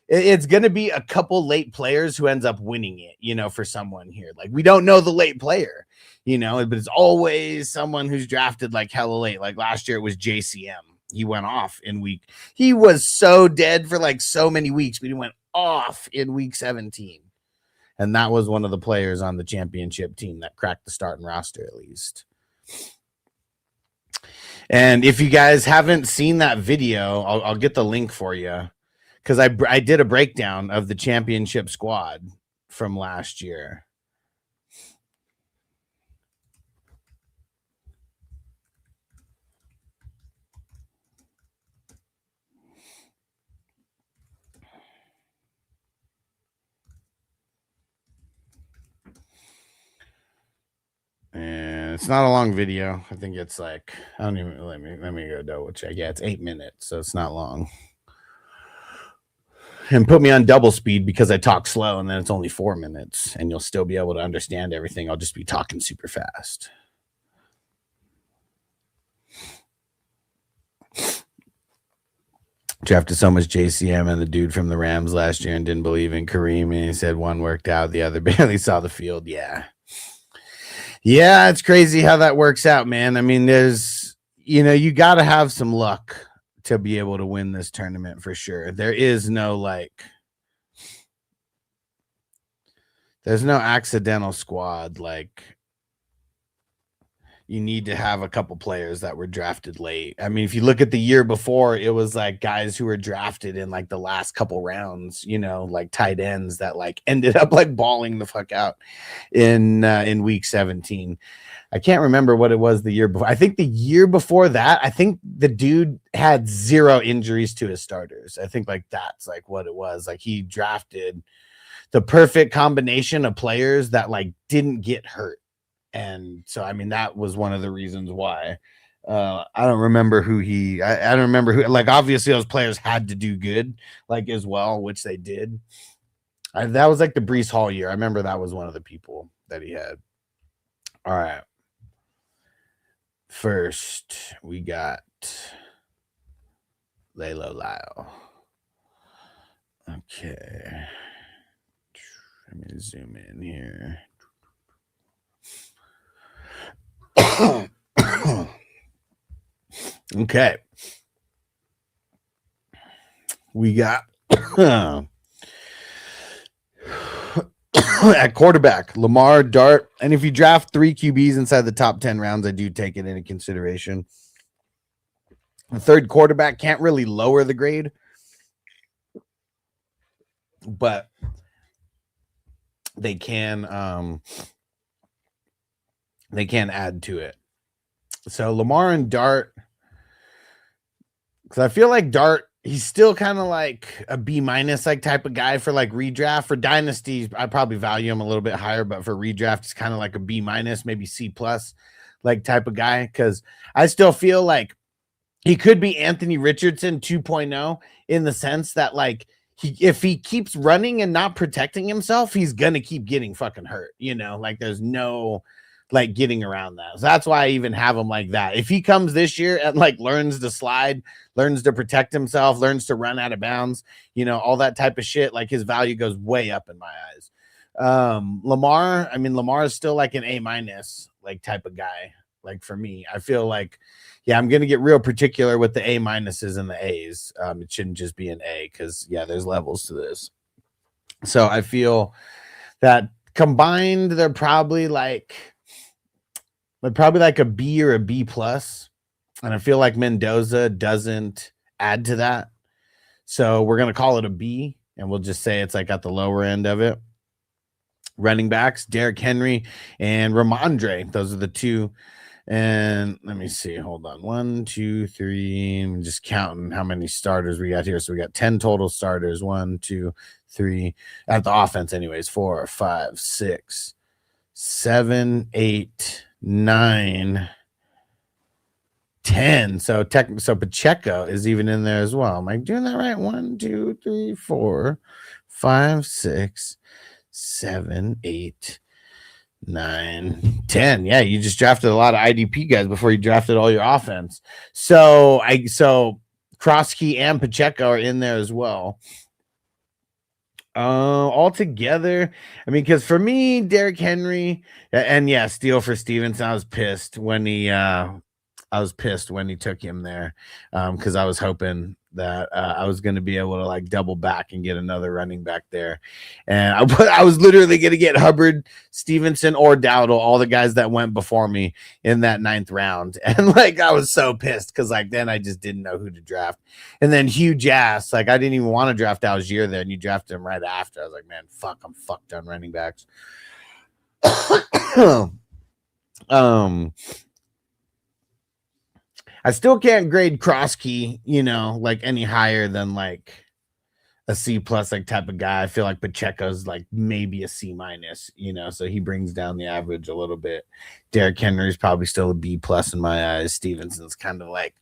it's going to be a couple late players who ends up winning it. For someone here, like we don't know the late player, but it's always someone who's drafted like hella late. Like last year, it was JCM. He went off in he was so dead for like so many weeks, but he went off in week 17. And that was one of the players on the championship team that cracked the starting roster at least. And if you guys haven't seen that video, I'll get the link for you, because I did a breakdown of the championship squad from last year. And it's not a long video. I think it's like, I don't even, let me go double check. Yeah, it's 8 minutes, so it's not long. And put me on double speed because I talk slow, and then it's only 4 minutes, and you'll still be able to understand everything. I'll just be talking super fast. Drafted so much JCM and the dude from the Rams last year and didn't believe in Kareem, and he said one worked out, the other barely saw the field. Yeah, it's crazy how that works out, man. I mean, there's, you got to have some luck to be able to win this tournament for sure. There's no accidental squad. Like, you need to have a couple players that were drafted late. I mean, if you look at the year before, it was like guys who were drafted in like the last couple rounds, like tight ends that like ended up like balling the fuck out in week 17. I can't remember what it was the year before. I think the year before that, I think the dude had 0 injuries to his starters. I think like that's like what it was. Like, he drafted the perfect combination of players that like didn't get hurt. And so, I mean, that was one of the reasons why. I don't remember who I don't remember who, like, obviously those players had to do good, like, as well, which they did. That was like the Breece Hall year. I remember that was one of the people that he had. All right. First, we got Laylo Lyle. Okay. Let me zoom in here. Okay. We got at quarterback, Lamar, Dart. And if you draft 3 QBs inside the top 10 rounds, I do take it into consideration. The third quarterback can't really lower the grade, but they can add to it. So Lamar and Dart, because I feel like Dart, he's still kind of like a B- like type of guy for like redraft. For Dynasty, I probably value him a little bit higher, but for redraft, it's kind of like a B-, maybe C+ like type of guy. Because I still feel like he could be Anthony Richardson 2.0 in the sense that like if he keeps running and not protecting himself, he's gonna keep getting fucking hurt. Like there's no like getting around that. So that's why I even have him like that. If he comes this year and like learns to slide, learns to protect himself, learns to run out of bounds, all that type of shit, like his value goes way up in my eyes. Lamar is still like an A- like type of guy. Like for me, I feel like, yeah, I'm going to get real particular with the A- and the A's. It shouldn't just be an A because, yeah, there's levels to this. So I feel that combined, they're probably like a B or a B+. And I feel like Mendoza doesn't add to that. So we're going to call it a B, and we'll just say it's like at the lower end of it. Running backs, Derrick Henry and Ramondre. Those are the two. And let me see. Hold on. 1, 2, 3. I'm just counting how many starters we got here. So we got 10 total starters. 1, 2, 3. At the offense, anyways. 4, 5, 6, 7, 8, 9, 10. So Pacheco is even in there as well. Am I doing that right? 1, 2, 3, 4, 5, 6, 7, 8, 9, 10. Yeah, you just drafted a lot of IDP guys before you drafted all your offense. So Krosky and Pacheco are in there as well. All together, I mean, because for me, Derrick Henry and yeah, steal for Stevenson. I was pissed when he took him there, because I was hoping that I was going to be able to like double back and get another running back there. And I was literally going to get Hubbard, Stevenson, or Dowdle, all the guys that went before me in that 9th round. And like, I was so pissed because like then I just didn't know who to draft. And then Hugh Jass, like I didn't even want to draft Algier there, and you drafted him right after. I was like, man, fuck, I'm fucked on running backs. I still can't grade Krosky, you know, like any higher than like a C plus like type of guy. I feel like Pacheco's like maybe a C minus, you know, so he brings down the average a little bit. Derrick Henry's probably still a B plus in my eyes. Stevenson's kind of like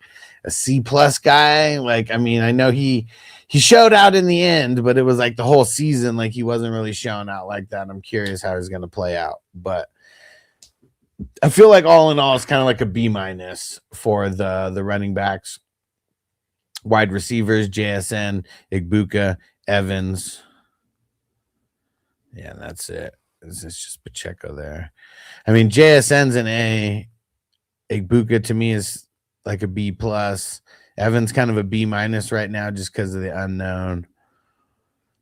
a C plus guy. Like, I mean, I know he showed out in the end, but it was like the whole season, like he wasn't really showing out like that. I'm curious how he's going to play out, but I feel like all in all, it's kind of like a B minus for the running backs. Wide receivers, JSN, Igbuka, Evans. Yeah, that's it. It's just Pacheco there. I mean, JSN's an A. Igbuka to me is like a B plus. Evans kind of a B minus right now just because of the unknown.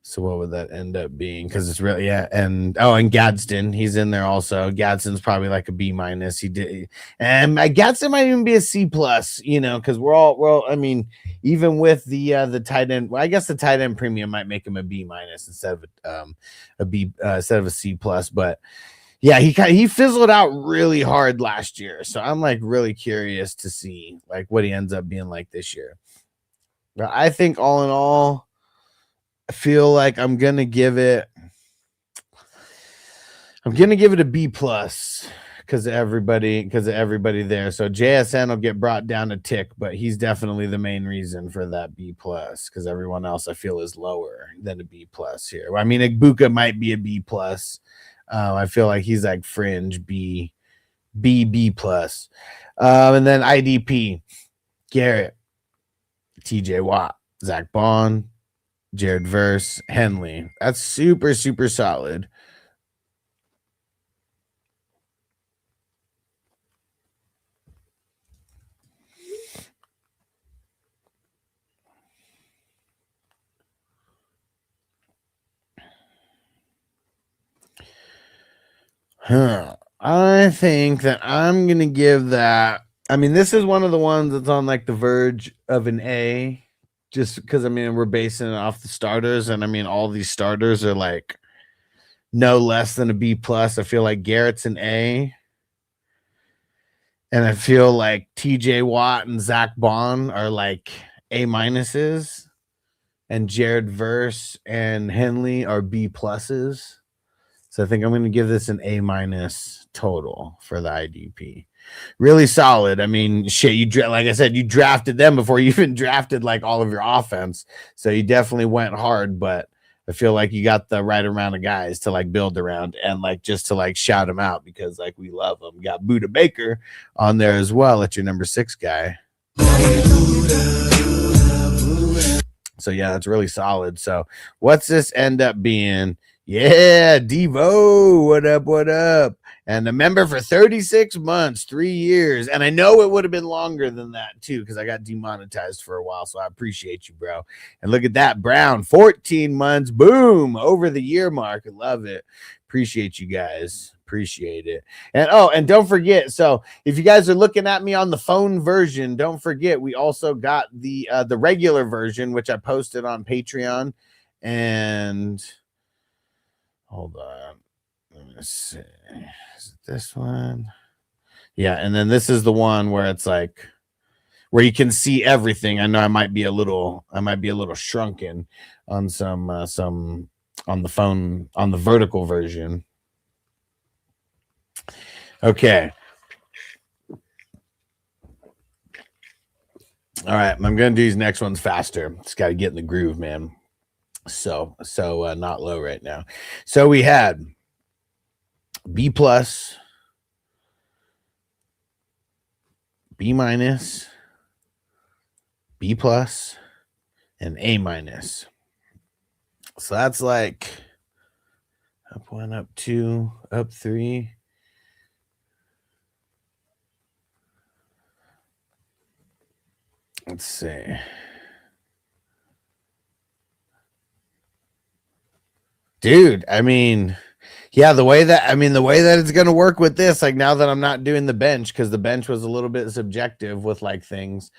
So what would that end up being? Because it's really, yeah. And Gadsden, he's in there also. Gadsden's probably like a B minus. He did, and Gadsden might even be a C plus, you know, because we're all, I mean, even with the tight end, well, I guess the tight end premium might make him a B minus instead of a C plus. But yeah, he fizzled out really hard last year. So I'm like really curious to see like what he ends up being like this year. But I think all in all, I feel like I'm gonna give it a B plus because of everybody there. So JSN will get brought down a tick, but he's definitely the main reason for that B plus because everyone else I feel is lower than a B plus here. I mean, Igbuka might be a B plus. I feel like he's like fringe B plus. And then IDP, Garrett, TJ Watt, Zach Bond, Jared Verse, Henley. That's super, super solid. I think that I'm going to give that. I mean, this is one of the ones that's on like the verge of an A. Just because, I mean, we're basing it off the starters. And I mean, all these starters are like no less than a B plus. I feel like Garrett's an A. And I feel like TJ Watt and Zach Bond are like A minuses. And Jared Verse and Henley are B pluses. So I think I'm going to give this an A minus total for the IDP. Really solid. I mean, shit, like I said, you drafted them before you even drafted like all of your offense. So you definitely went hard, but I feel like you got the right amount of guys to like build around and like just to like shout them out because like we love them. Got Buda Baker on there as well at your number 6 guy. So yeah, that's really solid. So what's this end up being? Yeah, Devo, what up, what up? And a member for 36 months, 3 years. And I know it would have been longer than that, too, because I got demonetized for a while. So I appreciate you, bro. And look at that, Brown, 14 months. Boom, over the year mark. I love it. Appreciate you guys. Appreciate it. And and don't forget. So if you guys are looking at me on the phone version, don't forget we also got the regular version, which I posted on Patreon. And hold on. Let me see. Is it this one? Yeah, and then this is the one where it's like where you can see everything. I know I might be a little shrunken on some on the phone on the vertical version. Okay. All right, I'm gonna do these next ones faster. Just got to get in the groove, man. So not low right now. So we had B plus, B minus, B plus, and A minus. So that's like up 1, up 2, up 3. Let's see. Dude, I mean, yeah, the way that it's gonna work with this, like now that I'm not doing the bench, because the bench was a little bit subjective with like things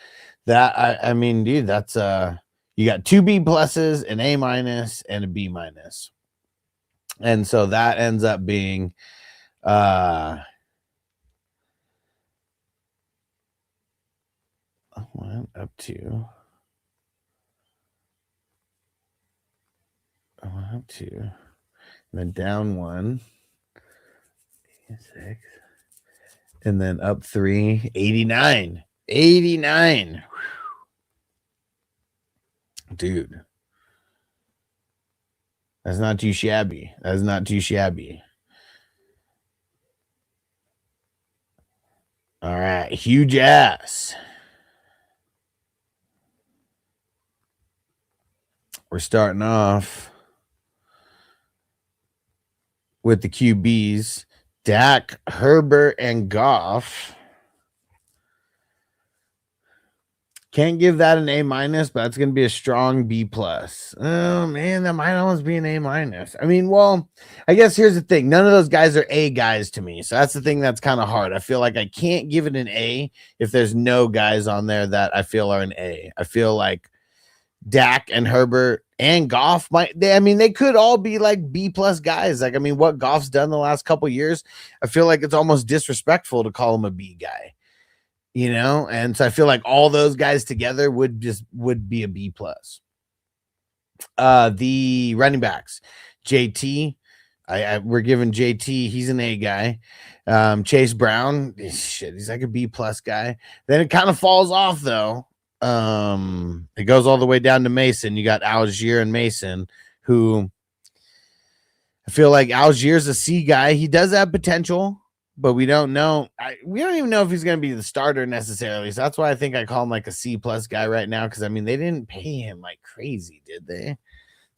that I mean, dude, that's you got 2 B pluses, an A minus, and a B minus. And so that ends up being I went up to and then down 1, 6, and then up 3, 89. 89. Dude. That's not too shabby. That's not too shabby. All right, huge ass. We're starting off with the QBs, Dak, Herbert, and Goff. Can't give that an A minus, but that's going to be a strong B plus. Oh man, that might almost be an A minus. I mean, well, I guess here's the thing. None of those guys are A guys to me. So that's the thing that's kind of hard. I feel like I can't give it an A if there's no guys on there that I feel are an A. I feel like Dak and Herbert and Goff they could all be like B plus guys. Like, I mean, what Goff's done the last couple years, I feel like it's almost disrespectful to call him a B guy, you know? And so I feel like all those guys together would be a B plus. The running backs, JT, we're giving JT, he's an A guy. Chase Brown, shit, he's like a B plus guy. Then it kind of falls off though. It goes all the way down to Mason. You got Algier and Mason, who I feel like Algier's a C guy. He does have potential, but we don't know. We don't even know if he's going to be the starter necessarily. So that's why I think I call him like a C plus guy right now. Cause I mean, they didn't pay him like crazy, did they?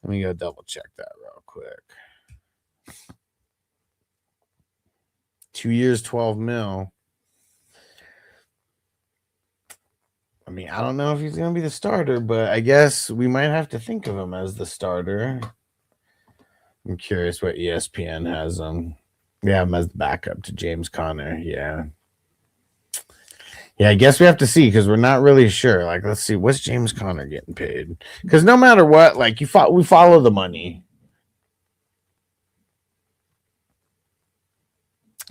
Let me go double check that real quick. 2 years, 12 mil. I mean, I don't know if he's going to be the starter, but I guess we might have to think of him as the starter. I'm curious what ESPN has him. We have him as the backup to James Conner. Yeah. Yeah, I guess we have to see because we're not really sure. Like, let's see. What's James Conner getting paid? Because no matter what, like, we follow the money.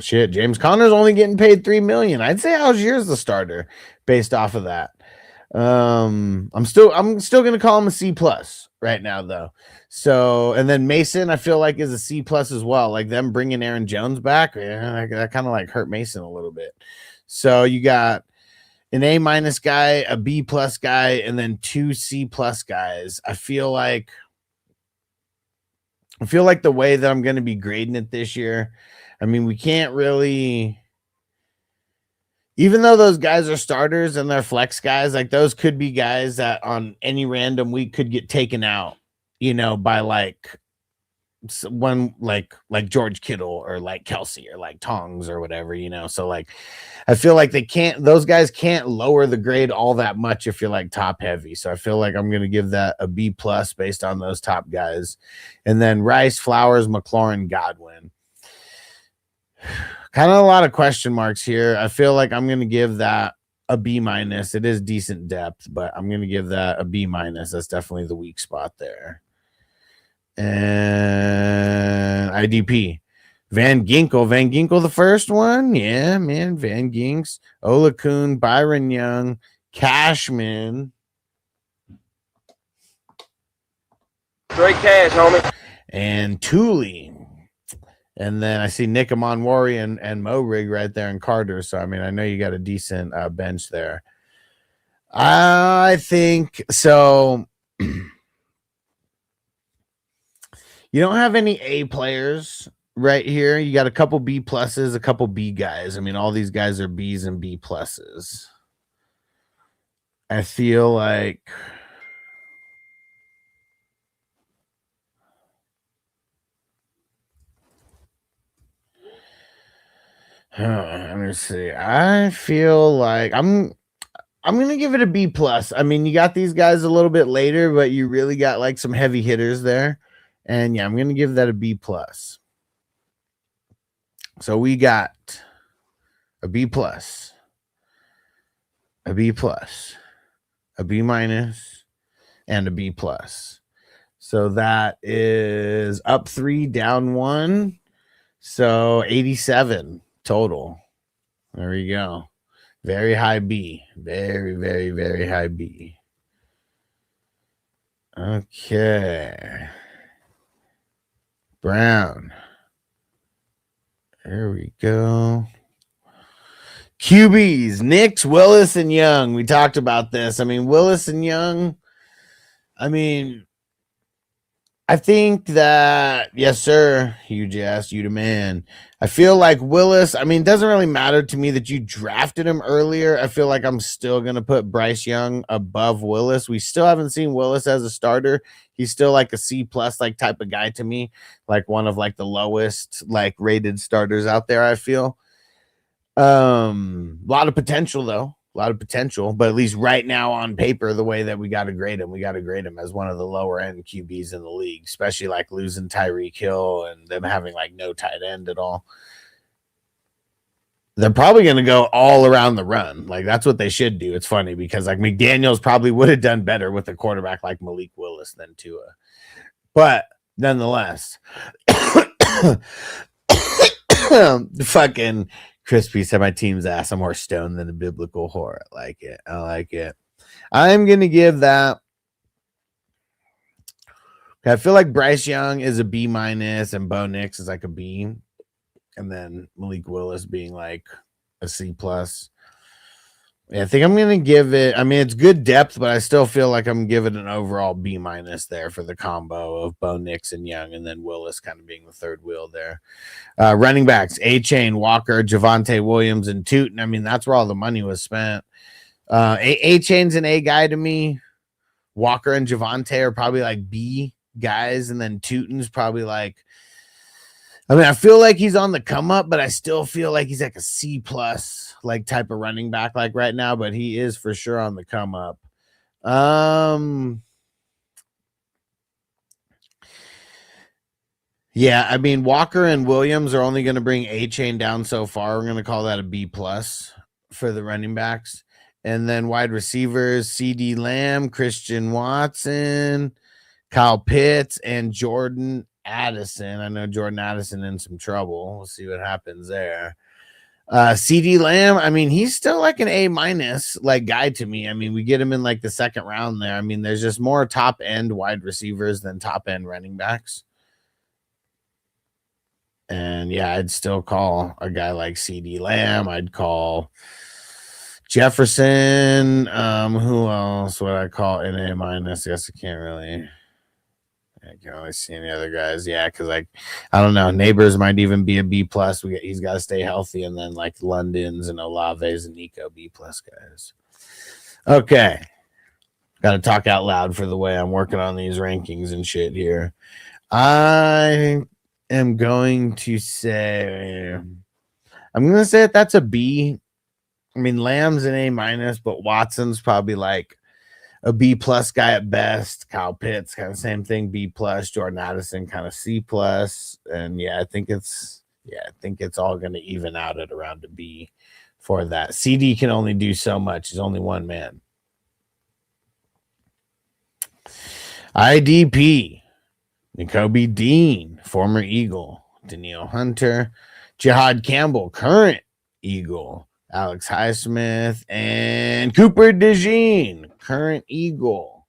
Shit, James Conner's only getting paid $3 million. I'd say Algier's the starter based off of that. I'm still gonna call him a C plus right now though. So, and then Mason I feel like is a C plus as well. Like them bringing Aaron Jones back, that kind of like hurt Mason a little bit. So you got an A minus guy, a B plus guy, and then 2 C plus guys. I feel like the way that I'm going to be grading it this year, I mean, we can't really, even though those guys are starters and they're flex guys, like those could be guys that on any random week could get taken out, you know, by like one like George Kittle or like Kelsey or like Tongs or whatever, you know. So like I feel like those guys can't lower the grade all that much if you're like top heavy. So I feel like I'm going to give that a B plus based on those top guys. And then Rice, Flowers, McLaurin, Godwin. Kind of a lot of question marks here. I feel like I'm going to give that a B minus. It is decent depth, but I'm going to give that a B minus. That's definitely the weak spot there. And IDP. Van Ginkel the first one. Yeah, man. Van Ginks. Olakun, Byron Young, Cashman. Straight cash, homie. And Thule. And then I see Nick Amonwari and Mo Rig right there and Carter. So, I mean, I know you got a decent bench there. I think so. You don't have any A players right here. You got a couple B pluses, a couple B guys. I mean, all these guys are Bs and B pluses. I feel like let me see. I feel like I'm going to give it a B plus. I mean, you got these guys a little bit later, but you really got like some heavy hitters there. And yeah, I'm going to give that a B plus. So we got a B plus, a B plus, a B minus, and a B plus. So that is up 3, down 1. So 87 total. There we go. Very high B. Very, very, very high B. Okay. Brown. There we go. QBs, Knicks, Willis, and Young. We talked about this. I mean, Willis and Young. I mean, I think that, yes, sir, huge ass, you the man. I feel like Willis, I mean, it doesn't really matter to me that you drafted him earlier. I feel like I'm still going to put Bryce Young above Willis. We still haven't seen Willis as a starter. He's still like a C plus like type of guy to me, like one of like the lowest like rated starters out there, I feel. A lot of potential though. A lot of potential, but at least right now on paper, the way that we got to grade him as one of the lower end QBs in the league, especially like losing Tyreek Hill and them having like no tight end at all. They're probably going to go all around the run. Like that's what they should do. It's funny because like McDaniels probably would have done better with a quarterback like Malik Willis than Tua, but nonetheless, fucking Crispy said my team's ass. I'm more stoned than a biblical whore. I like it. I like it. I'm going to give that. I feel like Bryce Young is a B minus and Bo Nix is like a B. And then Malik Willis being like a C plus. Yeah, I think I'm going to give it. I mean, it's good depth, but I still feel like I'm giving an overall B minus there for the combo of Bo Nix and Young, and then Willis kind of being the third wheel there. Running backs, A-Chain, Walker, Javonte Williams, and Tootin. I mean, that's where all the money was spent. A-Chain's an A guy to me. Walker and Javonte are probably like B guys, and then Tootin's probably like, I mean, I feel like he's on the come up, but I still feel like he's like a C plus like type of running back like right now, but he is for sure on the come up. Yeah, I mean, Walker and Williams are only going to bring A-Chain down so far. We're going to call that a B plus for the running backs. And then wide receivers, CD Lamb, Christian Watson, Kyle Pitts, and Jordan Addison. I know Jordan Addison in some trouble. We'll see what happens there. CD Lamb, I mean, he's still like an A minus like guy to me. I mean, we get him in like the second round there. I mean, there's just more top end wide receivers than top end running backs. And yeah, I'd still call a guy like CD Lamb. I'd call Jefferson. Who else would I call an A minus? I guess I can't really see any other guys. Yeah, because like I don't know, Neighbors might even be a B plus. He's got to stay healthy, and then like London's and Olave's and Nico B plus guys. Okay, got to talk out loud for the way I'm working on these rankings and shit here. I am going to say that's a B. I mean, Lamb's an A minus, but Watson's probably like a B plus guy at best. Kyle Pitts, kind of same thing, B plus. Jordan Addison, kind of C plus. And I think it's all going to even out at around a B for that. CD can only do so much. He's only one man. IDP, Nakobe Dean, former Eagle. Danielle Hunter, Jihad Campbell, current Eagle. Alex Highsmith, and Cooper DeJean, current Eagle.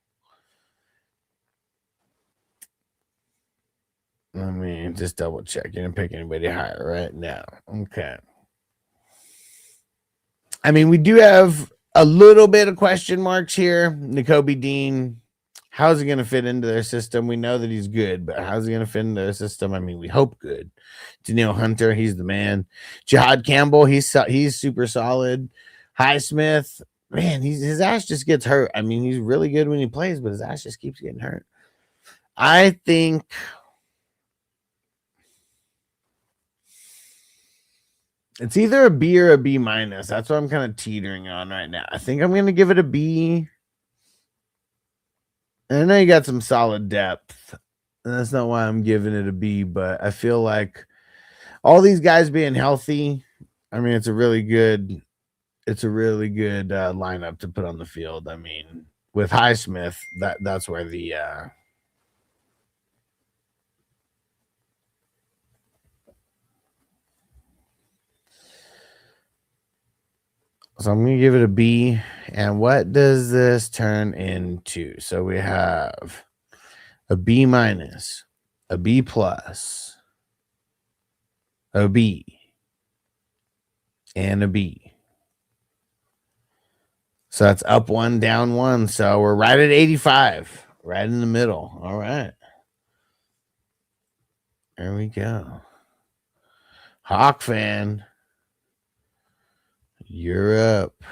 Let me just double check. You didn't pick anybody higher right now. Okay. I mean, we do have a little bit of question marks here. Nakobe Dean, how's he going to fit into their system? We know that he's good, but how's he going to fit into their system? I mean, we hope good. Danielle Hunter, he's the man. Jihad Campbell, he's super solid. Highsmith, man, his ass just gets hurt. I mean, he's really good when he plays, but his ass just keeps getting hurt. I think it's either a B or a B minus. That's what I'm kind of teetering on right now. I think I'm going to give it a B. And I know you got some solid depth. And that's not why I'm giving it a B, but I feel like all these guys being healthy, I mean, it's a really good lineup to put on the field. I mean, with Highsmith, that's where the so I'm gonna give it a B. And what does this turn into? So we have a B minus, a B plus, a B, and a B. So that's up 1, down 1. So we're right at 85, right in the middle. All right. There we go. Hawk fan, you're up.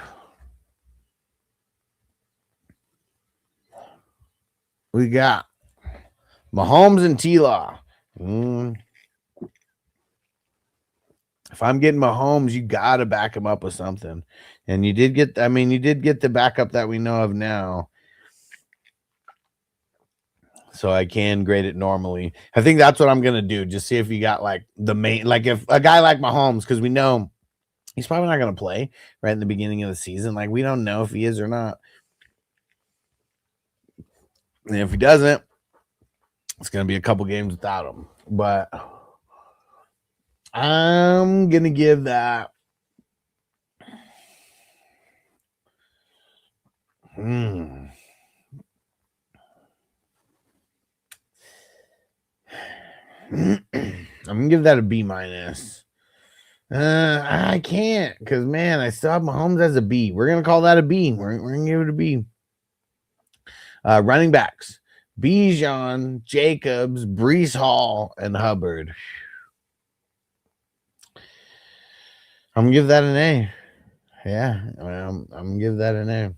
We got Mahomes and T-Law. If I'm getting Mahomes, you got to back him up with something. And you did get the backup that we know of now. So I can grade it normally. I think that's what I'm going to do. Just see if you got like the main, like if a guy like Mahomes, because we know he's probably not going to play right in the beginning of the season. Like we don't know if he is or not. And if he doesn't, it's going to be a couple games without him. But I'm going to give that. I'm gonna give that a B minus. I can't because man, I still have Mahomes as a B. We're gonna call that a B. We're gonna give it a B. Running backs: Bijan, Jacobs, Brees Hall, and Hubbard. I'm gonna give that an A. Yeah, I'm gonna give that an A.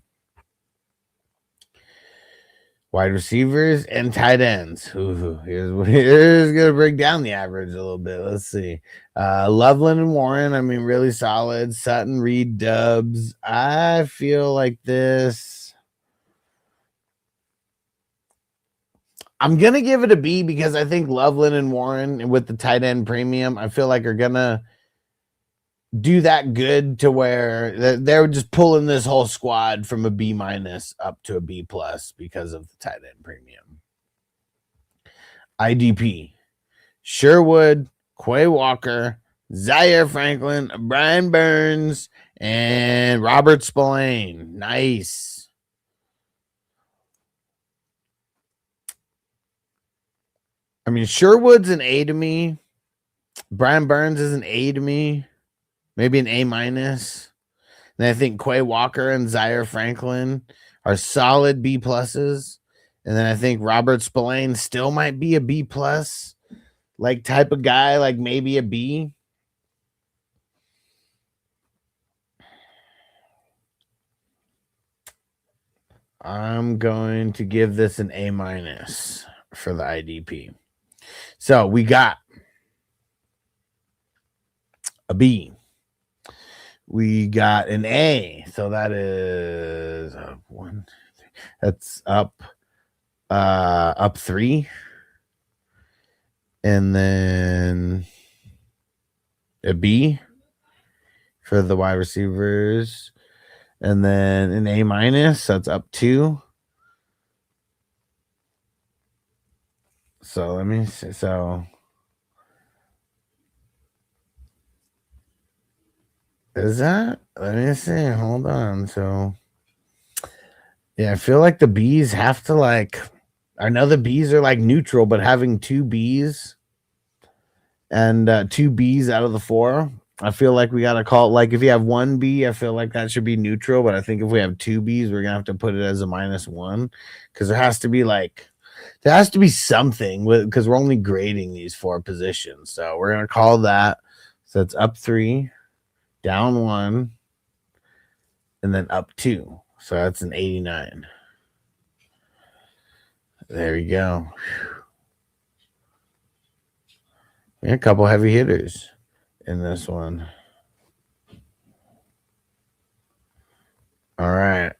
Wide receivers and tight ends. Ooh, here's gonna break down the average a little bit. Let's see. Loveland and Warren, I mean, really solid. Sutton, Reed, Dubs. I feel like this. I'm gonna give it a B because I think Loveland and Warren with the tight end premium, I feel like are gonna do that good to where they're just pulling this whole squad from a B minus up to a B plus because of the tight end premium. IDP: Sherwood, Quay Walker, Zaire Franklin, Brian Burns, and Robert Spillane. Nice. I mean, Sherwood's an A to me. Brian Burns is an A to me. Maybe an A minus. And I think Quay Walker and Zaire Franklin are solid B pluses. And then I think Robert Spillane still might be a B plus, like type of guy, like maybe a B. I'm going to give this an A minus for the IDP. So we got a B. We got an A, so that is 1, 2, 3. That's up 3, and then a B for the wide receivers, and then an A minus. That's up 2. So let me see. So is that? Let me see. Hold on. So, yeah, I feel like the B's have to like. I know the B's are like neutral, but having 2 B's and 2 B's out of the 4, I feel like we got to call it like if you have 1 B, I feel like that should be neutral. But I think if we have 2 B's, we're gonna have to put it as a -1 because there has to be something because we're only grading these 4 positions. So we're gonna call that. So it's up 3. Down 1, and then up 2. So that's an 89. There we go. A couple heavy hitters in this one. All right.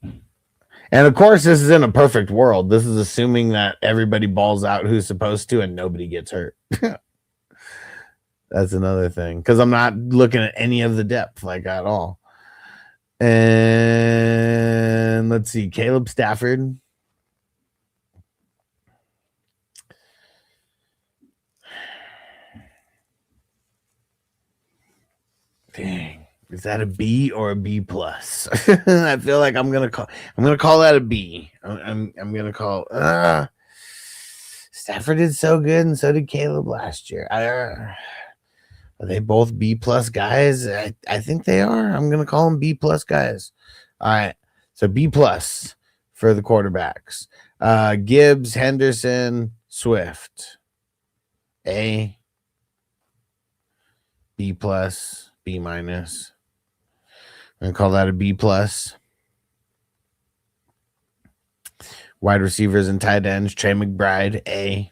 And of course, this is in a perfect world. This is assuming that everybody balls out who's supposed to and nobody gets hurt. That's another thing, because I'm not looking at any of the depth like at all. And let's see, Caleb Stafford. Dang, is that a B or a B plus? I feel like I'm gonna call that a B. I'm gonna call. Stafford did so good, and so did Caleb last year. Are they both B plus guys? I think they are. I'm gonna call them B plus guys. All right, so B plus for the quarterbacks. Gibbs, Henderson, Swift. A. B plus. B minus. I'm gonna call that a B plus. Wide receivers and tight ends: Trey McBride, A.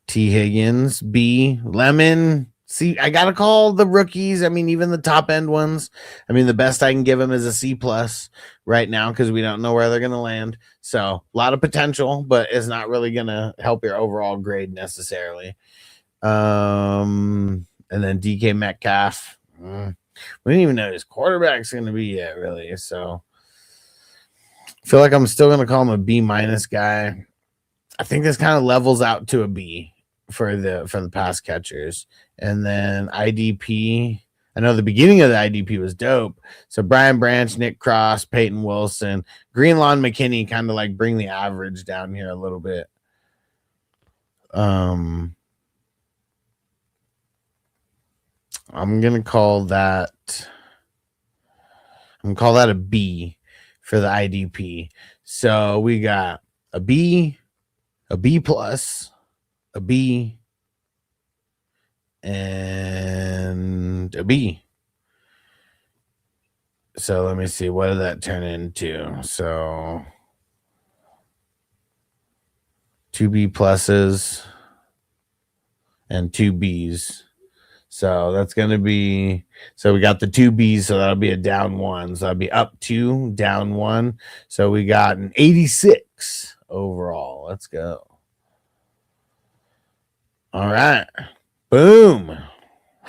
T. Higgins, B. Lemon, C. I gotta call the rookies. I mean, even the top end ones. I mean, the best I can give them is a C plus right now because we don't know where they're gonna land. So a lot of potential, but it's not really gonna help your overall grade necessarily. And then DK Metcalf. We didn't even know his quarterback's going to be yet, really. So I feel like I'm still going to call him a B minus guy. I think this kind of levels out to a B for the pass catchers. And then IDP. I know the beginning of the IDP was dope. So Brian Branch, Nick Cross, Peyton Wilson, Greenlawn McKinney kind of like bring the average down here a little bit. I'm gonna call that a B for the IDP. So we got a B plus, a B, and a B. So let me see, what did that turn into? So 2 B pluses and 2 Bs. So that's going to be, so we got the 2 Bs, so that'll be a down 1. So that'll be up 2, down 1. So we got an 86 overall. Let's go. All right. Boom.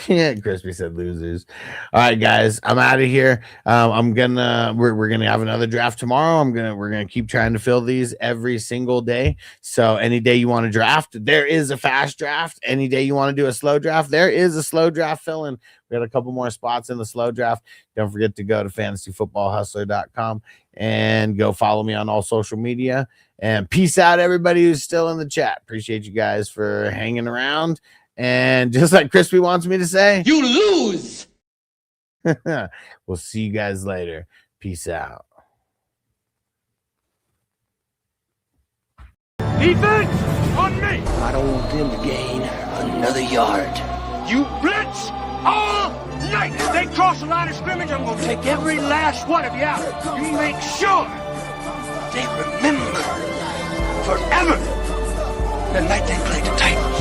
Yeah, Crispy said losers. All right, guys, I'm out of here. We're gonna have another draft tomorrow. We're gonna keep trying to fill these every single day. So any day you want to draft, there is a fast draft. Any day you want to do a slow draft, there is a slow draft fill-in. We got a couple more spots in the slow draft. Don't forget to go to fantasyfootballhustler.com and go follow me on all social media. And peace out, everybody who's still in the chat. Appreciate you guys for hanging around. And just like Crispy wants me to say, you lose. We'll see you guys later. Peace out. Defense on me. I don't want them to gain another yard. You blitz all night. If they cross the line of scrimmage, I'm going to take every last one of you out. You make sure they remember forever the night they played the Titans.